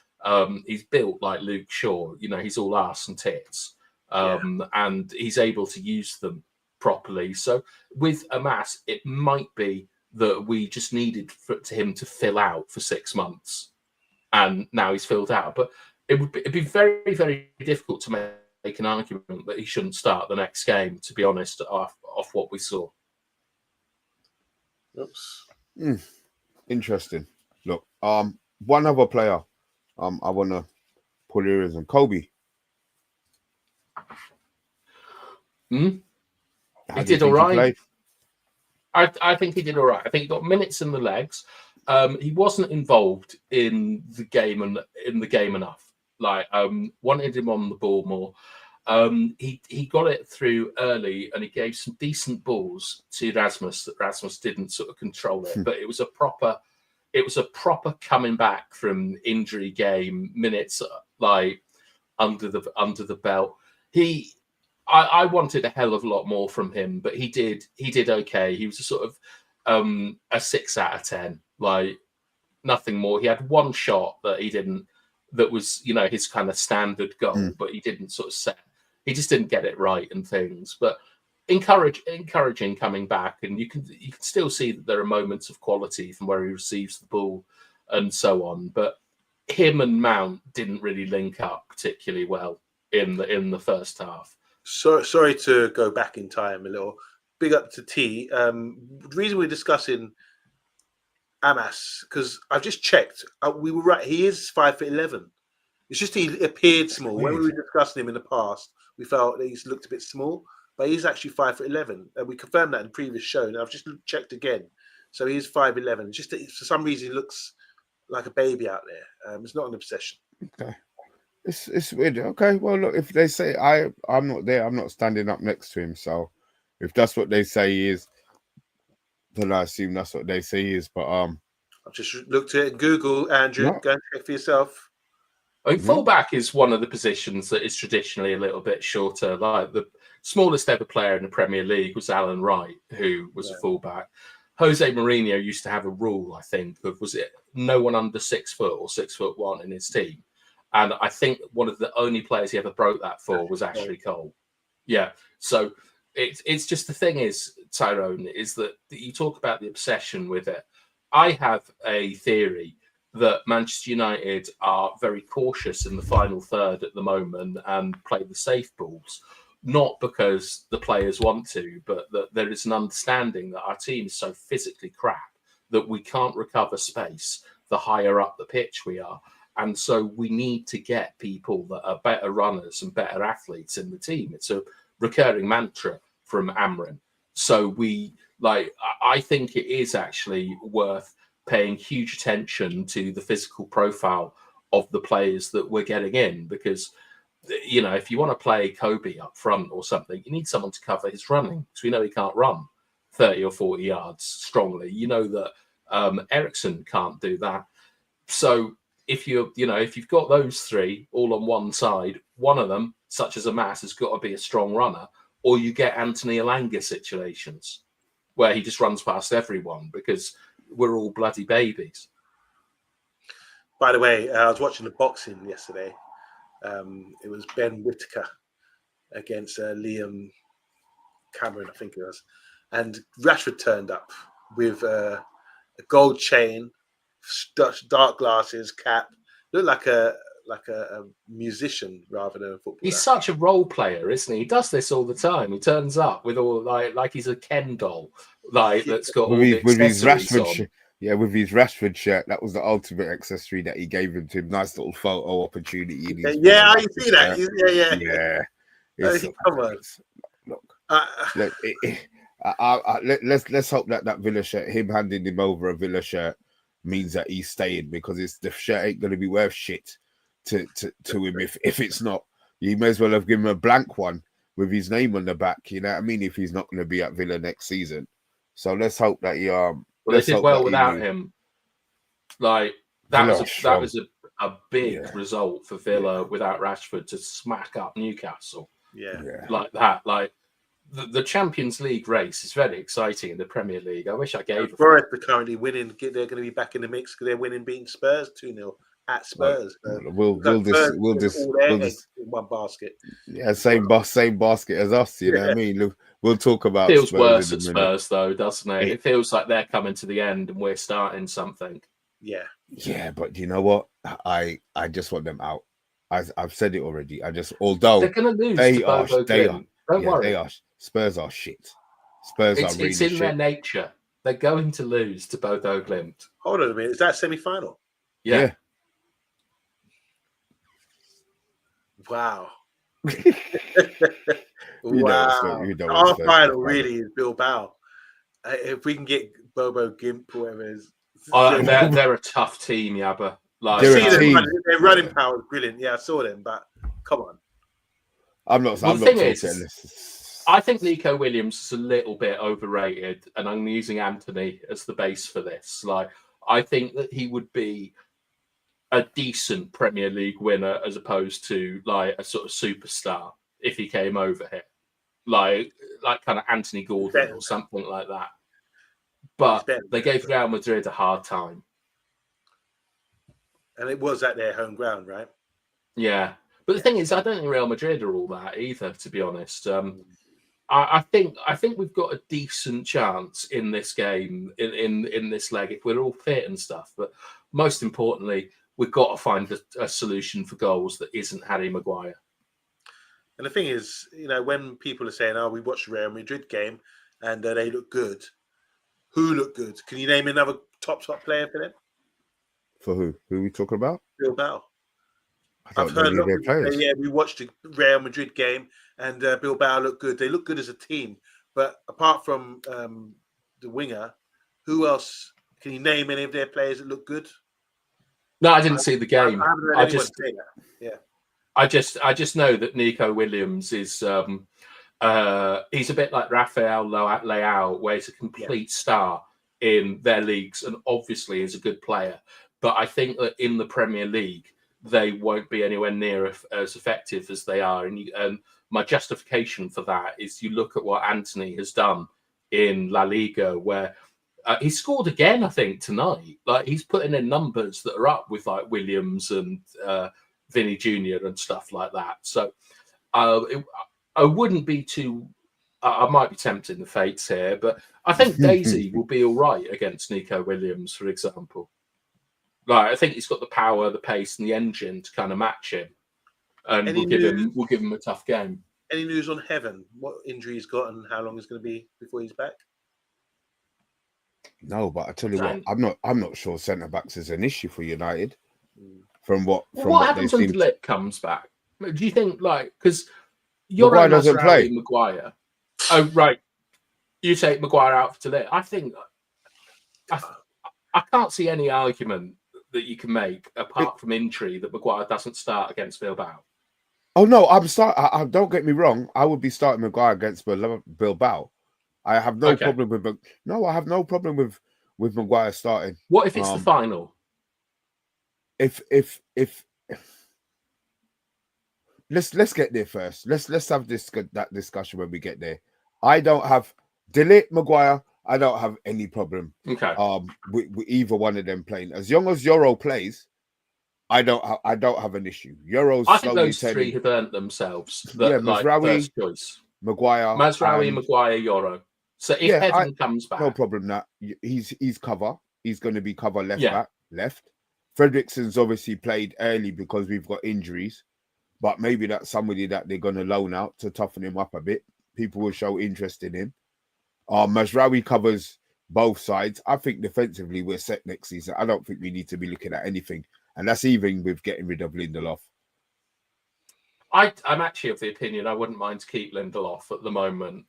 he's built like Luke Shaw. He's all arse and tits, and he's able to use them properly. So with Amas, it might be that we just needed him to fill out for 6 months, and now he's filled out. But it'd be very, very difficult to make an argument that he shouldn't start the next game, to be honest, off what we saw. Oops. Interesting. Look, one other player I want to pull here is Kobe. He did all right. I think he did all right. I think he got minutes in the legs. He wasn't involved in the game enough. Like wanted him on the ball more. He got it through early, and he gave some decent balls to Rasmus that Rasmus didn't sort of control it. But it was a proper coming back from injury game, minutes like under the belt. I wanted a hell of a lot more from him, but he did okay. He was a sort of a 6 out of 10, like nothing more. He had one shot that was his kind of standard goal, but he didn't sort of set. He just didn't get it right and things. But encouraging coming back, and you can still see that there are moments of quality from where he receives the ball and so on. But him and Mount didn't really link up particularly well in the first half. So sorry to go back in time a little. Big up to T. The reason we're discussing Amas, because I've just checked. We were right. He is 5'11". It's just he appeared small. When we were discussing him in the past, we felt that he's looked a bit small, but he's actually 5'11". And we confirmed that in the previous show. And I've just checked again. So he's 5'11". Just that for some reason, he looks like a baby out there. It's not an obsession. Okay. It's weird. Okay, well, look, if they say I'm not there, I'm not standing up next to him. So if that's what they say he is, then I assume that's what they say he is. But I've just looked at it in Google, Andrew. No. Go and check for yourself. I think fullback is one of the positions that is traditionally a little bit shorter. Like the smallest ever player in the Premier League was Alan Wright, who was a fullback. Jose Mourinho used to have a rule, I think, of was it no one under 6 foot or 6'1" in his team. And I think one of the only players he ever broke that for was Ashley Cole. Yeah. So it's just the thing is, Tyrone, is that you talk about the obsession with it. I have a theory that Manchester United are very cautious in the final third at the moment and play the safe balls, not because the players want to, but that there is an understanding that our team is so physically crap that we can't recover space the higher up the pitch we are. And so we need to get people that are better runners and better athletes in the team. It's a recurring mantra from Amrin. So I think it is actually worth paying huge attention to the physical profile of the players that we're getting in, because, if you want to play Kobe up front or something, you need someone to cover his running, because we know he can't run 30 or 40 yards strongly. You know that Ericsson can't do that. So if you've got those three all on one side, one of them, such as Amas, has got to be a strong runner, or you get Anthony Elanga situations where he just runs past everyone because we're all bloody babies. By the way, I was watching the boxing yesterday. It was Ben Whittaker against Liam Cameron, I think it was. And Rashford turned up with a gold chain, dark glasses, cap. Looked like a musician rather than a footballer. He's such a role player, isn't he? He does this all the time. He turns up with all like he's a Ken doll, that's got all the accessories on. With his Rashford shirt, that was the ultimate accessory that he gave him to him. Nice little photo opportunity. You see that? Yeah. Come on. Look, let's hope that Villa shirt, him handing him over a Villa shirt, means that he's staying, because the shirt ain't going to be worth shit to him if it's not. You may as well have given him a blank one with his name on the back. You know what I mean? If he's not going to be at Villa next season, so let's hope that he Well, they did well without him. Like that was a big result for Villa without Rashford to smack up Newcastle. Yeah. Like that. Like the Champions League race is very exciting in the Premier League. I wish I gave. Forest are currently winning. They're going to be back in the mix because they're winning, beating Spurs 2-0 at Spurs. We'll just in one basket. Yeah, same basket as us. You know what I mean? Look, we'll talk about. It feels Spurs worse at Spurs though, doesn't it? It feels like they're coming to the end and we're starting something. Yeah, but you know what? I just want them out. I've said it already. Although they're going to lose. Don't worry. Spurs are shit. Spurs are really shit. It's in their nature. They're going to lose to Bodo Glimt. Hold on a minute. Is that semi-final? Yeah. Wow. Wow. Our final really is Bilbao. if we can get Bobo Gimp or whatever it is. They're a tough team, Yabba. Like, They're See a them team. running, their running power is brilliant. Yeah, I saw them, but come on. I'm not. Well, I'm the not thing talking. is, I think Nico Williams is a little bit overrated, and I'm using Anthony as the base for this. Like, I think that he would be a decent Premier League winner as opposed to like a sort of superstar if he came over here, like kind of Anthony Gordon or something like that. But they gave Real Madrid a hard time. And it was at their home ground, right? Yeah. But the thing is, I don't think Real Madrid are all that either, to be honest. I think we've got a decent chance in this game, in this leg, if we're all fit and stuff. But most importantly, we've got to find a solution for goals that isn't Harry Maguire. And the thing is, when people are saying, "Oh, we watched the Real Madrid game and they look good," who looked good? Can you name another top player for them? For who? Who are we talking about? Bilbao. I've heard a lot of their players. Yeah, we watched the Real Madrid game and Bilbao looked good. They look good as a team. But apart from the winger, who else? Can you name any of their players that look good? No, I didn't see the game. I just say that. Yeah. I just know that Nico Williams is he's a bit like Rafael Leao, where he's a complete star in their leagues and obviously is a good player. But I think that in the Premier League, they won't be anywhere near as effective as they are. And my justification for that is you look at what Anthony has done in La Liga, where he scored again, I think, tonight. Like, he's putting in numbers that are up with like Williams and Vinny Jr. and stuff like that. So I wouldn't be too. I might be tempting the fates here, but I think Daisy will be all right against Nico Williams, for example. Like, I think he's got the power, the pace, and the engine to kind of match him, and we'll give him a tough game. Any news on Heaven? What injury he's got and how long it's going to be before he's back? No, but I tell you what, I'm not sure centre backs is an issue for United. From what happens when De Ligt comes back? Do you think, like, because Maguire doesn't play? Maguire. Oh, right. You take Maguire out for De Ligt. I think I can't see any argument that you can make apart from injury that Maguire doesn't start against Bilbao. Oh no, don't get me wrong. I would be starting Maguire against Bilbao. I have no problem with I have no problem with Maguire starting. What if it's the final? If let's get there first. Let's have that discussion when we get there. I don't have De Ligt, Maguire. I don't have any problem. Okay. With either one of them playing. As long as Euro plays, I don't have an issue. Euro's I think those three have earned themselves. Mazraoui, first choice. Maguire, Maguire, Euro. So if Heaven comes back, no problem. That he's cover. He's going to be cover back left. Fredrickson's obviously played early because we've got injuries, but maybe that's somebody that they're going to loan out to toughen him up a bit. People will show interest in him. Mazraoui covers both sides. I think defensively we're set next season. I don't think we need to be looking at anything, and that's even with getting rid of Lindelof. I'm actually of the opinion I wouldn't mind to keep Lindelof at the moment.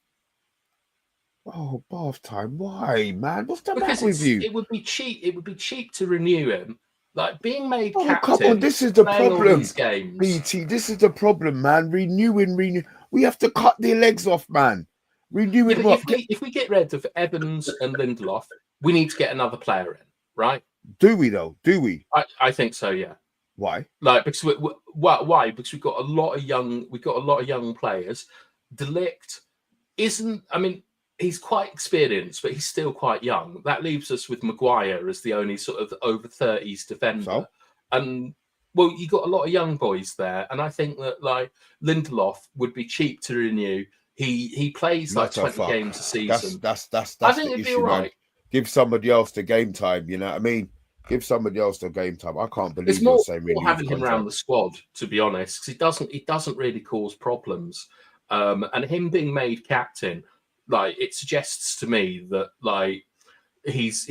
Oh, bath time! Why, man? What's the matter with you? It would be cheap. It would be cheap to renew him. Like being made captain. Come on, this is the problem. Games. BT, this is the problem, man. Renew. We have to cut their legs off, man. Renewing what? If we get rid of Evans and Lindelof, we need to get another player in, right? Do we though? Do we? I think so. Yeah. Why? Like because why? Because we've got a lot of young players. De Ligt isn't. I mean, he's quite experienced, but he's still quite young. That leaves us with Maguire as the only sort of over 30s defender. So? And well, you got a lot of young boys there, and I think that like Lindelof would be cheap to renew. He plays like 20 games a season. That's I think it'd be all right. Man. Give somebody else the game time. You know what I mean? Give somebody else the game time. I can't believe you're saying having him around the squad, to be honest, because he doesn't really cause problems. And him being made captain, like it suggests to me that like he's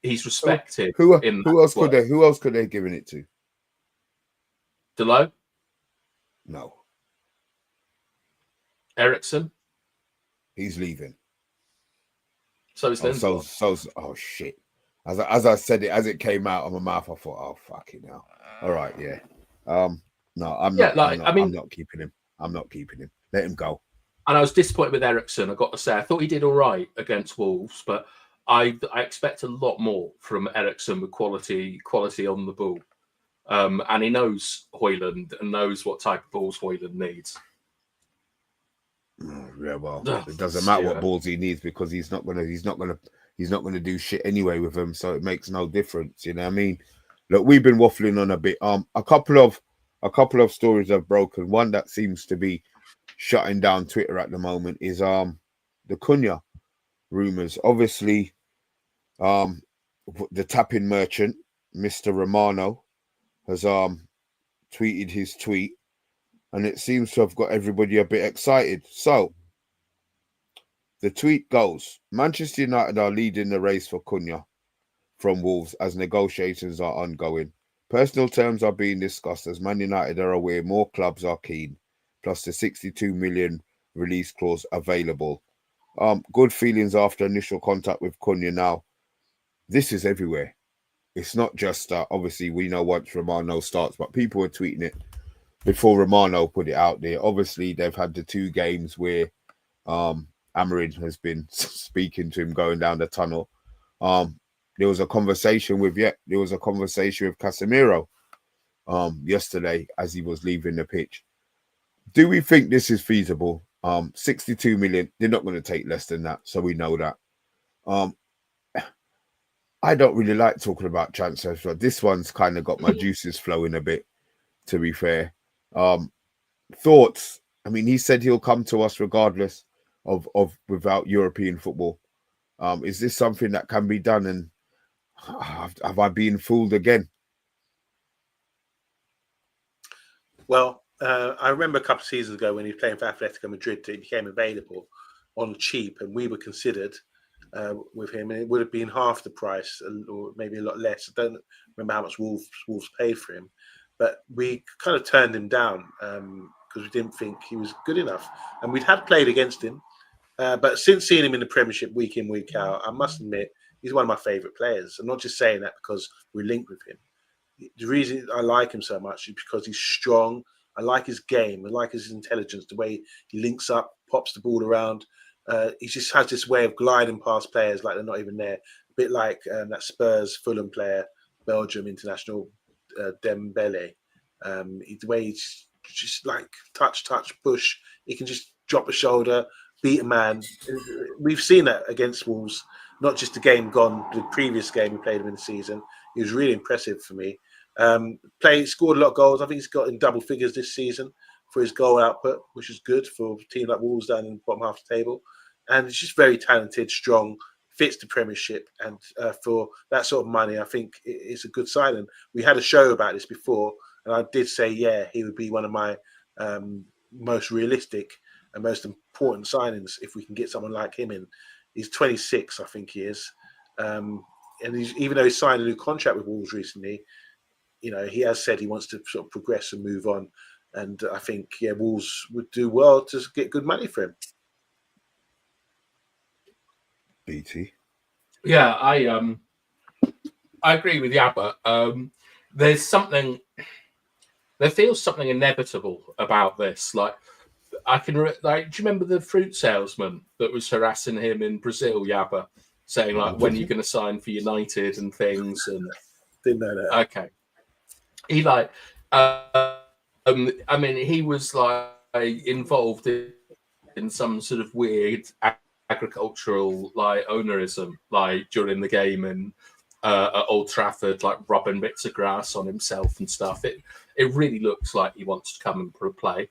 respected. Who else could they have given it to? Delo? No. Eriksen? He's leaving. So is Lindelof. Oh shit! As I said it, as it came out of my mouth, I thought, oh fucking hell. All right, yeah. No, I'm not. I'm not keeping him. I'm not keeping him. Let him go. And I was disappointed with Eriksen. I got to say, I thought he did all right against Wolves, but I expect a lot more from Eriksen with quality on the ball. And he knows Højlund and knows what type of balls Højlund needs. Yeah, well, it doesn't matter what balls he needs because he's not gonna do shit anyway with them, so it makes no difference. You know what I mean? Look, we've been waffling on a bit. A couple of stories have broken. One that seems to be shutting down Twitter at the moment is the Cunha rumors. Obviously, the tapping merchant, Mr. Romano, has tweeted his tweet, and it seems to have got everybody a bit excited. So the tweet goes: Manchester United are leading the race for Cunha from Wolves as negotiations are ongoing. Personal terms are being discussed as Man United are aware more clubs are keen, plus the 62 million release clause available. Good feelings after initial contact with Cunha. Now, this is everywhere. It's not just obviously we know once Romano starts, but people were tweeting it before Romano put it out there. Obviously, they've had the 2 games where Amorim has been speaking to him going down the tunnel. There was a conversation with Casemiro yesterday as he was leaving the pitch. Do we think this is feasible? 62 million. They're not going to take less than that, so we know that. I don't really like talking about transfers, but this one's kind of got my juices flowing a bit, to be fair. Thoughts? I mean, he said he'll come to us regardless of without European football. Is this something that can be done? And have I been fooled again? Well, I remember a couple of seasons ago when he was playing for Atletico Madrid, he became available on cheap, and we were considered with him, and it would have been half the price, or maybe a lot less. I don't remember how much Wolves paid for him, but we kind of turned him down because we didn't think he was good enough, and we'd had played against him. But since seeing him in the Premiership week in, week out, I must admit he's one of my favourite players. I'm not just saying that because we're linked with him. The reason I like him so much is because he's strong. I like his game. I like his intelligence, the way he links up, pops the ball around. He just has this way of gliding past players like they're not even there. A bit like that Spurs Fulham player, Belgium international, Dembele. The way he's just like touch, push. He can just drop a shoulder, beat a man. We've seen that against Wolves, not just the game gone, the previous game we played him in the season. He was really impressive for me. Scored a lot of goals. I think he's got in double figures this season for his goal output, which is good for a team like Wolves down in the bottom half of the table. And he's just very talented, strong, fits the Premiership. And for that sort of money, I think it's a good signing. We had a show about this before, and I did say, yeah, he would be one of my most realistic and most important signings if we can get someone like him in. He's 26, I think he is. And even though he signed a new contract with Wolves recently, you know, he has said he wants to sort of progress and move on. And I think, yeah, Wolves would do well to get good money for him. BT. Yeah, I agree with Yabba. There feels something inevitable about this. Like, do you remember the fruit salesman that was harassing him in Brazil, Yabba, saying like, when are you going to sign for United and things? And didn't know that. Okay, he like, I mean, he was like involved in some sort of weird agricultural like ownerism, like during the game and at Old Trafford, like rubbing bits of grass on himself and stuff. It really looks like he wants to come and play.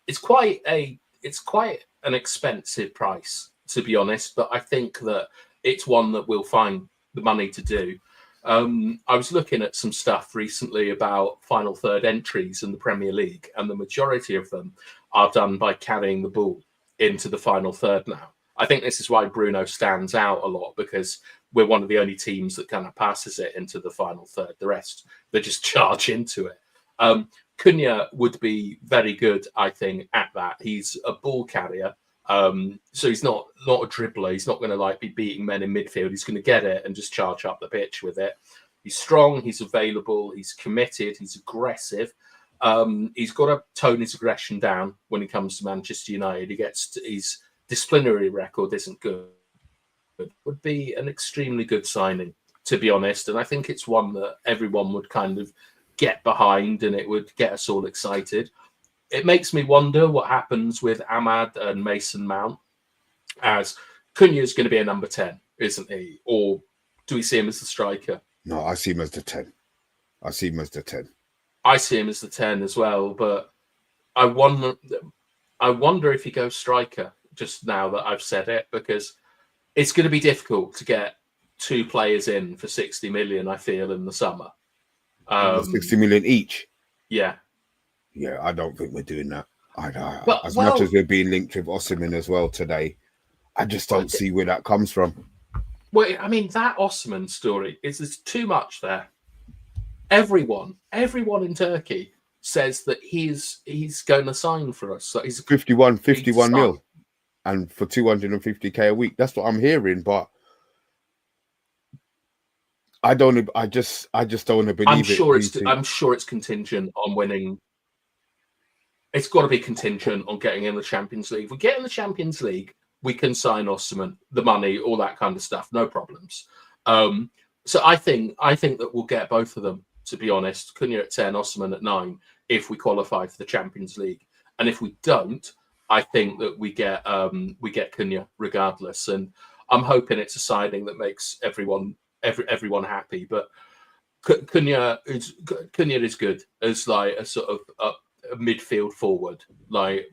It's quite an expensive price, to be honest, but I think that it's one that we'll find the money to do. I was looking at some stuff recently about final third entries in the Premier League, and the majority of them are done by carrying the ball into the final third now. I think this is why Bruno stands out a lot, because we're one of the only teams that kind of passes it into the final third. The rest, they just charge into it. Cunha would be very good, I think, at that. He's a ball carrier, So he's not a dribbler. He's not going to like be beating men in midfield. He's going to get it and just charge up the pitch with it. He's strong. He's available. He's committed. He's aggressive. He's got to tone his aggression down when he comes to Manchester United. His disciplinary record isn't good. It would be an extremely good signing, to be honest. And I think it's one that everyone would kind of get behind, and it would get us all excited. It makes me wonder what happens with Ahmad and Mason Mount, as Cunha is going to be a number 10, isn't he? Or do we see him as the striker? No, I see him as the 10. I see him as the 10. I see him as the 10 as well, but I wonder if he goes striker, just now that I've said it, because it's going to be difficult to get 2 players in for 60 million, I feel, in the summer. 60 million each? Yeah. Yeah, I don't think we're doing that. Much as we're being linked with Osimhen as well today, I just don't see where that comes from. Well, I mean, that Osimhen story there's too much there. Everyone in Turkey says that he's going to sign for us. So he's 51 mil, and for 250k a week. That's what I'm hearing, but I just don't want to believe I'm sure it's contingent on winning. It's got to be contingent on getting in the Champions League. If we get in the Champions League, we can sign Osimhen, the money, all that kind of stuff, no problems. So I think that we'll get both of them, to be honest. Cunha at 10, Osimhen at 9, if we qualify for the Champions League. And if we don't, I think that we get Cunha regardless. And I'm hoping it's a signing that makes everyone happy. But Cunha is good as like a sort of a midfield forward. Like,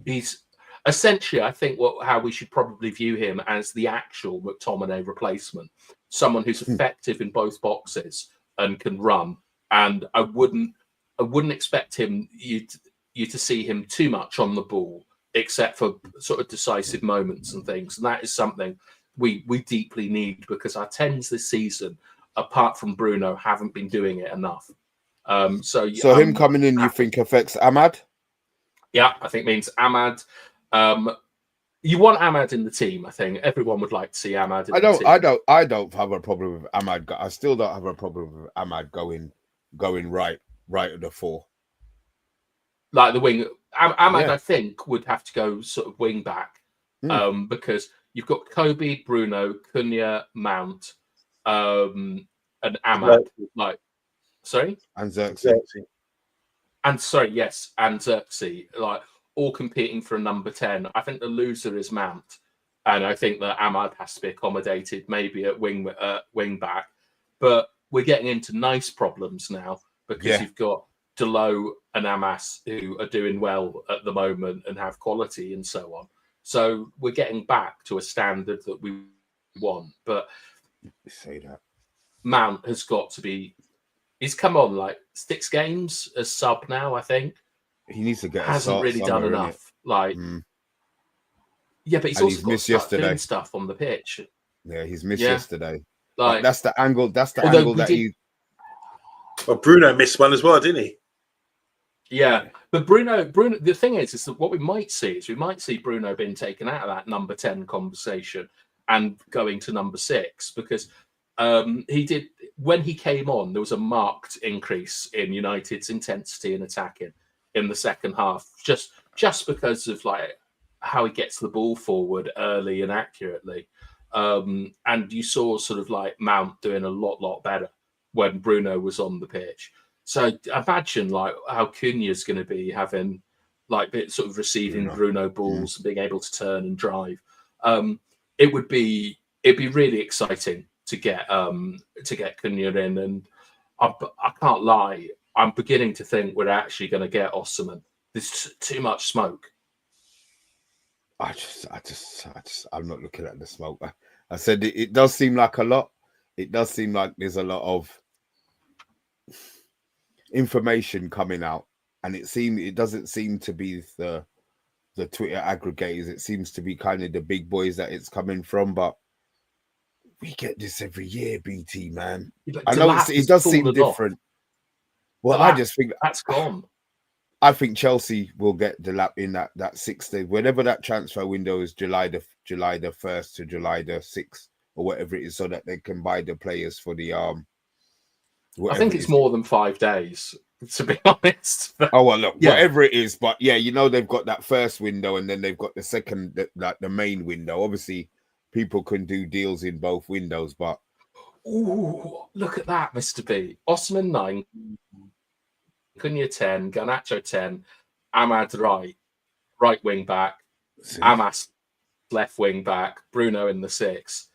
he's essentially, I think, how we should probably view him as the actual McTominay replacement. Someone who's effective in both boxes and can run. And I wouldn't expect you to see him too much on the ball, except for sort of decisive moments and things. And that is something we deeply need, because our 10s this season, apart from Bruno, haven't been doing it enough. So him coming in, you think affects Ahmad? Yeah, I think means Ahmad. You want Ahmad in the team. I think everyone would like to see Ahmad. I don't have a problem with Ahmad. I still don't have a problem with Ahmad going right at the 4. Like the wing, Ahmad, I think, would have to go sort of wing back, because you've got Kobe, Bruno, Cunha, Mount, and Ahmad. And Xerxes. And Xerxes, like, all competing for a number 10. I think the loser is Mount, and I think that Ahmad has to be accommodated maybe at wing back. But we're getting into nice problems now, because you've got Delo and Amas who are doing well at the moment and have quality and so on. So we're getting back to a standard that we want. But say that Mount has got to be. He's come on like 6 games as sub now, I think. He needs to get. Hasn't really done enough. Like, yeah, but he's also missed yesterday stuff on the pitch. Yeah, he's missed yesterday. Like, that's the angle. That's the angle that he. Well, Bruno missed one as well, didn't he? Yeah, but Bruno. The thing is that what we might see Bruno being taken out of that number 10 conversation and going to number 6, because he did, when he came on, there was a marked increase in United's intensity in attacking in the second half, just because of like how he gets the ball forward early and accurately. And you saw sort of like Mount doing a lot better when Bruno was on the pitch. So imagine like how Cunha's going to be having like sort of receiving Bruno balls and being able to turn and drive. It'd be really exciting to get Cunha in, and I can't lie, I'm beginning to think we're actually going to get Osimhen. There's too much smoke. I'm not looking at the smoke. I said it does seem like a lot. It does seem like there's a lot of information coming out, and it doesn't seem to be the Twitter aggregators. It seems to be kind of the big boys that it's coming from, but we get this every year, BT, man. I know it does seem different. Well, I just think that's gone. I think Chelsea will get the lap in that 6 days, whenever that transfer window is, July the 1st to July the 6th or whatever it is, so that they can buy the players for the I whatever think it it's is. more than 5 days, to be honest. Oh well, look, Yeah. whatever it is, but yeah, you know, they've got that first window and then they've got the second, the main window. Obviously, people can do deals in both windows, but Ooh, look at that, Mr. B. Osman 9, Cunha 10, Garnacho 10, Ahmad right wing back, see? Amas left wing back, Bruno in the 6.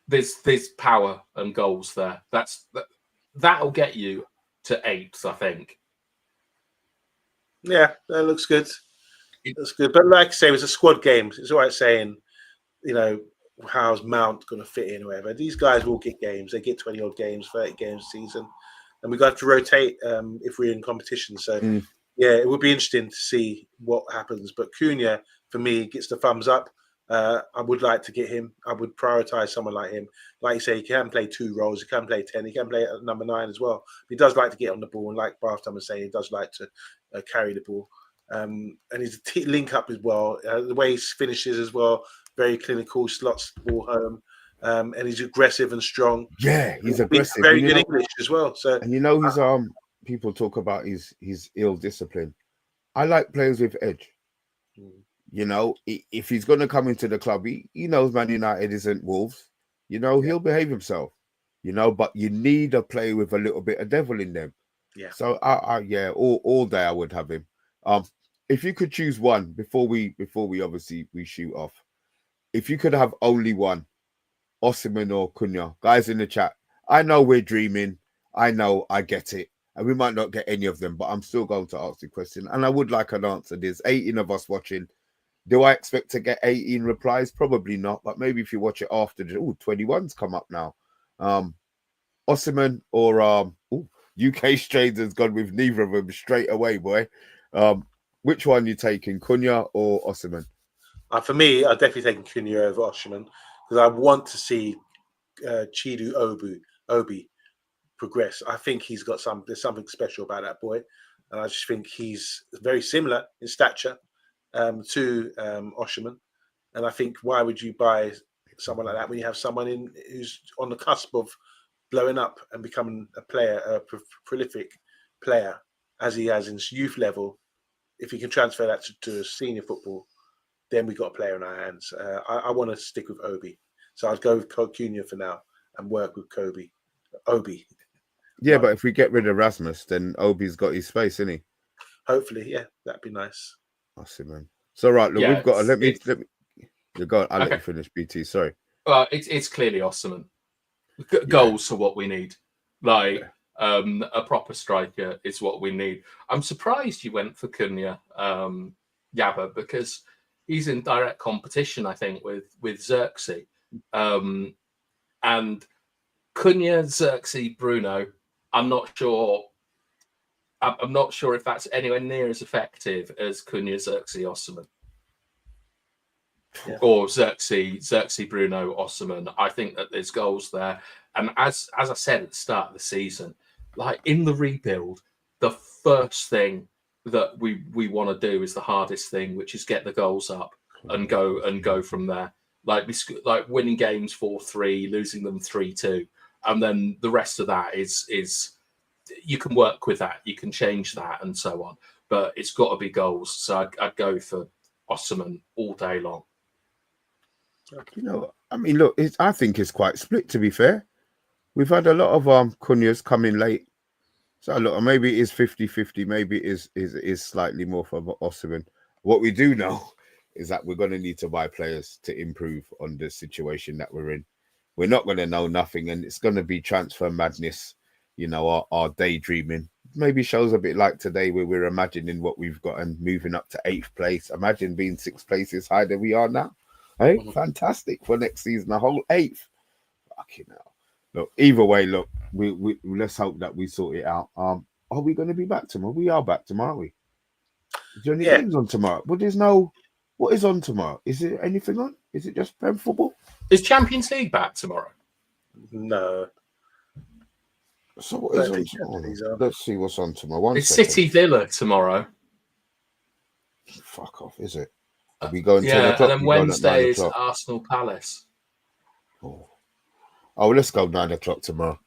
There's power and goals there. That'll get you to 8th, I think. Yeah, that looks good. That's good. But like I say, it was a squad game. It's all right saying, you know, how's Mount going to fit in or whatever. These guys will get games. They get 20 odd games, 30 games a season. And we got to rotate if we're in competition. So, yeah, it would be interesting to see what happens. But Cunha, for me, gets the thumbs up. I would like to get him. I would prioritize someone like him. Like you say, he can play 2 roles. He can play 10. He can play at number 9 as well. He does like to get on the ball. And like Bartham was saying, he does like to carry the ball. And he's a link up as well. The way he finishes as well, very clinical, slots the ball home. And he's aggressive and strong. Yeah, he's aggressive. Very good English as well. So, and you know, his people talk about his ill discipline. I like players with edge. You know, if he's going to come into the club, he knows Man United isn't Wolves. You know, he'll behave himself. You know, but you need a player with a little bit of devil in them. Yeah. So yeah, all day I would have him. If you could choose one before we obviously we shoot off, if you could have only one, Osimhen or Cunha, guys in the chat. I know we're dreaming. I know, I get it. And we might not get any of them, but I'm still going to ask the question. And I would like an answer. There's 18 of us watching. Do I expect to get 18 replies? Probably not. But maybe if you watch it after, 21's come up now. Osimhen or UK Strains has gone with neither of them straight away, boy. Which one you taking, Cunha or Osimhen? For me, I've definitely taken Cunha over Osimhen because I want to see Chidu Obi progress. I think he's got there's something special about that boy. And I just think he's very similar in stature to Osimhen. And I think, why would you buy someone like that when you have someone who's on the cusp of blowing up and becoming a player, a prolific player, as he has in youth level? If he can transfer that to senior football, then we got a player in our hands. I want to stick with Obi, so I'd go with Cunha for now and work with Obi. Yeah, but if we get rid of Rasmus, then Obi's got his space, isn't he? Hopefully, yeah, that'd be nice. Osimhen. So right, look, we've got. Let me. You go. I'll let you finish, BT. Sorry. It's clearly Osimhen. Goals are what we need. Like a proper striker is what we need. I'm surprised you went for Cunha, Yabba, because he's in direct competition, I think, with Xerxes. And Cunha, Xerxes, Bruno, I'm not sure if that's anywhere near as effective as Cunha, Xerxes, Osimhen. Yeah. Or Xerxes, Bruno, Osimhen. I think that there's goals there. And as I said at the start of the season, like in the rebuild, the first thing that we want to do is the hardest thing, which is get the goals up and go from there. Like winning games 4-3, losing them 3-2, and then the rest of that is you can work with that, you can change that, and so on. But it's got to be goals. So I'd go for Osimhen all day long. You know, I mean, look, I think it's quite split. To be fair, we've had a lot of Cunhas come in late. So look, maybe it is 50-50. Maybe it is slightly more for Osimhen. What we do know is that we're going to need to buy players to improve on the situation that we're in. We're not going to know nothing, and it's going to be transfer madness. You know, our daydreaming. Maybe shows a bit like today, where we're imagining what we've got and moving up to 8th place. Imagine being 6 places higher than we are now. Hey, fantastic for next season, a whole 8th. Fucking hell. Look, either way, look, we let's hope that we sort it out. Are we going to be back tomorrow? We are back tomorrow, aren't we? Is there any games on tomorrow? But there's no. What is on tomorrow? Is there anything on? Is it just Prem football? Is Champions League back tomorrow? No. So what is Don't on think tomorrow? Saturdays are. Let's see what's on tomorrow. One It's second. City Villa tomorrow. Fuck off, is it? Are we going 10 Yeah, o'clock? and then We going at 9 Wednesday is o'clock? Arsenal Palace. Oh, let's go 9 o'clock tomorrow.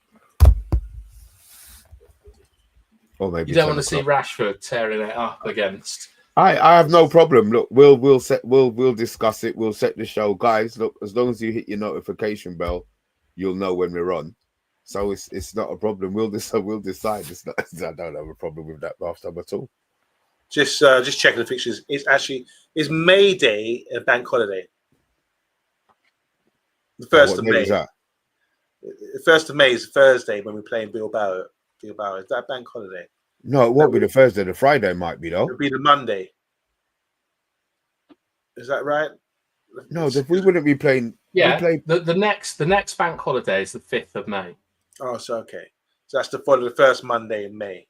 Or maybe You don't 10 want to see o'clock. Rashford tearing it up against. I have no problem. Look, we'll discuss it. We'll set the show, guys. Look, as long as you hit your notification bell, you'll know when we're on. So it's not a problem. We'll decide. It's not. I don't have a problem with that last time at all. Just checking the fixtures. It's May Day a bank holiday. The first What of day May. is that? The 1st of May is Thursday when we're playing Bilbao. Bilbao, is that bank holiday? No, it won't be the Thursday. The Friday might be though. It'll be the Monday. Is that right? No, we wouldn't be playing. Yeah, we play. the next bank holiday is the 5th of May. Oh, so okay. So that's the first Monday in May.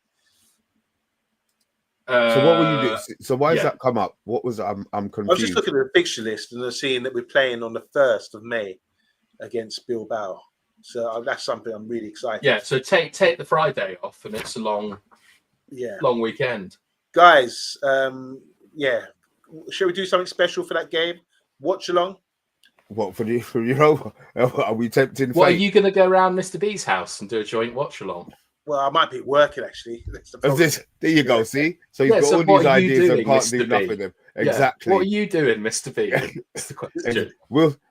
So what were you doing? So why has yeah. that come up? What was I'm I was confused. just looking at the fixture list and seeing that we're playing on the 1st of May against Bilbao. So that's something I'm really excited. Yeah, so take the Friday off, and it's a long weekend. Guys, yeah. Shall we do something special for that game? Watch along. What for you? Are we tempting? What, fate? are you going to go around Mr. B's house and do a joint watch along? Well, I might be working actually. That's the problem. There you go. See, so you've Yeah, got so all what these are you ideas and doing, can't Mr. do B? nothing with them. Yeah. Exactly. What are you doing, Mr. B? That's the question.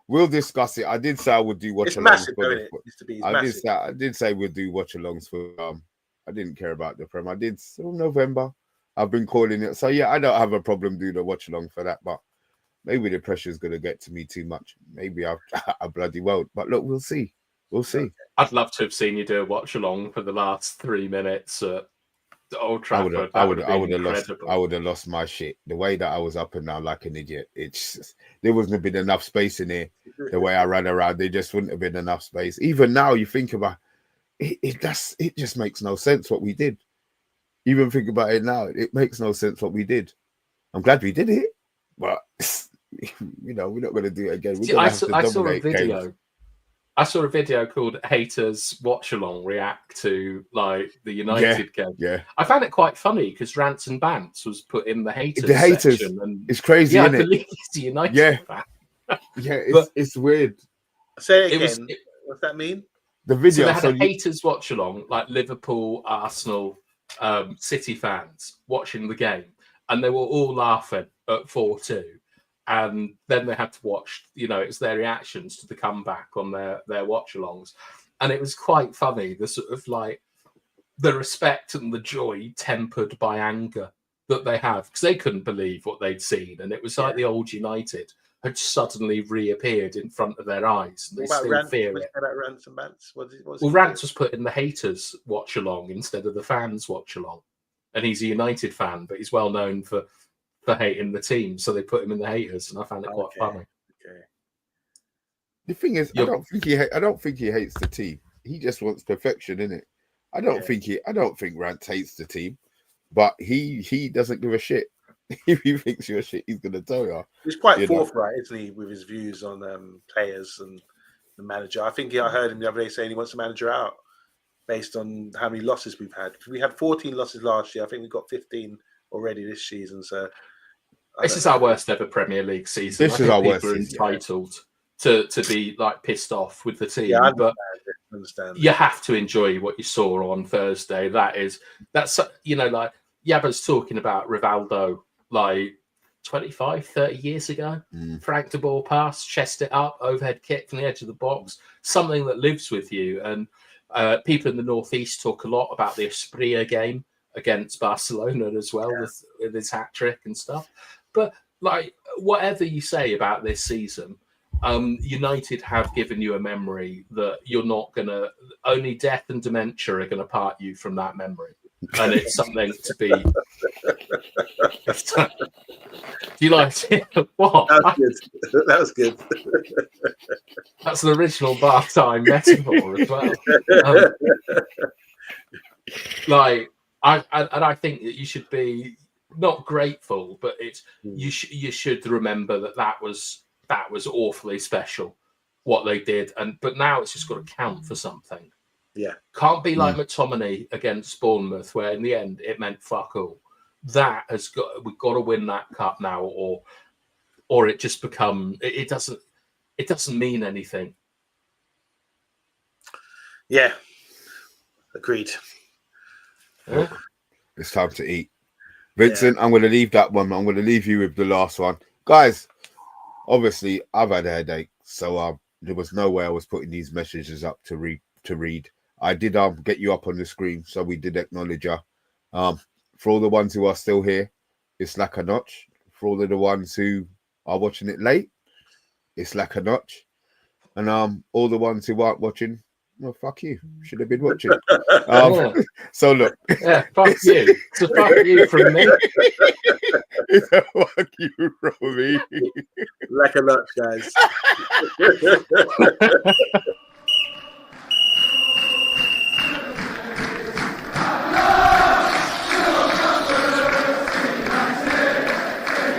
We'll discuss it. I did say I would do watch It's alongs massive, for isn't it? Mr. B is I massive. did say we'll do watch alongs for I didn't care about the Prem. I did November. I've been calling it. So yeah, I don't have a problem doing the watch along for that, but maybe the pressure's gonna get to me too much. Maybe I bloody won't. But look, we'll see. We'll see. I'd love to have seen you do a watch along for the last 3 minutes at Old Trafford. I would have lost my shit. The way that I was up and down like an idiot. It's just, there wouldn't have been enough space in here. The way I ran around, there just wouldn't have been enough space. Even now, you think about it, it just makes no sense what we did. Even think about it now, it makes no sense what we did. I'm glad we did it, but we're not going to do it again. I saw a video. Games. I saw a video called "Haters Watch Along React to like the United game." Yeah, I found it quite funny because Rants and Bants was put in the haters. Section, and it's crazy. I believe he's a United fan. Yeah, it's weird. Say it again. What's that mean? The video. So they had a haters watch along, like Liverpool, Arsenal, City fans watching the game, and they were all laughing at 4-2. And then they had to watch, it's their reactions to the comeback on their watch-alongs. And it was quite funny, the sort of like the respect and the joy tempered by anger that they have, because they couldn't believe what they'd seen. And it was like the old United had suddenly reappeared in front of their eyes. And they still fear it. About Rants and Bants? Rants was put in the haters watch-along instead of the fans watch-along. And he's a United fan, but he's well known for hating the team, so they put him in the haters, and I found it quite funny. Okay. The thing is, I don't think he hates the team. He just wants perfection, innit? I don't think Rant hates the team, but he doesn't give a shit. If he thinks you're shit, he's gonna tell you. He's quite forthright, isn't he, with his views on players and the manager. I think I heard him the other day saying he wants the manager out based on how many losses we've had. We had 14 losses last year. I think we've got 15 already this season. So this is our worst ever Premier League season. This is our worst season. People are entitled to be like pissed off with the team, but understand. You have to enjoy what you saw on Thursday. That's like Yabba's talking about Rivaldo like 25, 30 years ago. Frank de ball pass, chest it up, overhead kick from the edge of the box, something that lives with you. And people in the Northeast talk a lot about the Esprilla game against Barcelona as well, with his hat trick and stuff. But like, whatever you say about this season, United have given you a memory that you're not gonna. Only death and dementia are gonna part you from that memory, and it's something to be. Do you like it? What? That was good. That's an original bath time metaphor as well. I think that you should be not grateful, but you should remember that was awfully special what they did, but now it's just got to count for something. Yeah. Can't be like McTominay against Bournemouth, where in the end it meant fuck all. We've got to win that cup now, or it just it doesn't mean anything. Yeah. Agreed. Yeah. It's time to eat. Vincent, I'm going to leave that one. I'm going to leave you with the last one. Guys, obviously, I've had a headache, so there was no way I was putting these messages up to read. I did get you up on the screen, so we did acknowledge you. For all the ones who are still here, it's like a notch. For all of the ones who are watching it late, it's like a notch. And all the ones who aren't watching, well, fuck you. Should have been watching. So look. Yeah, fuck you. So fuck you from me. Fuck you from me. Like a lot, guys.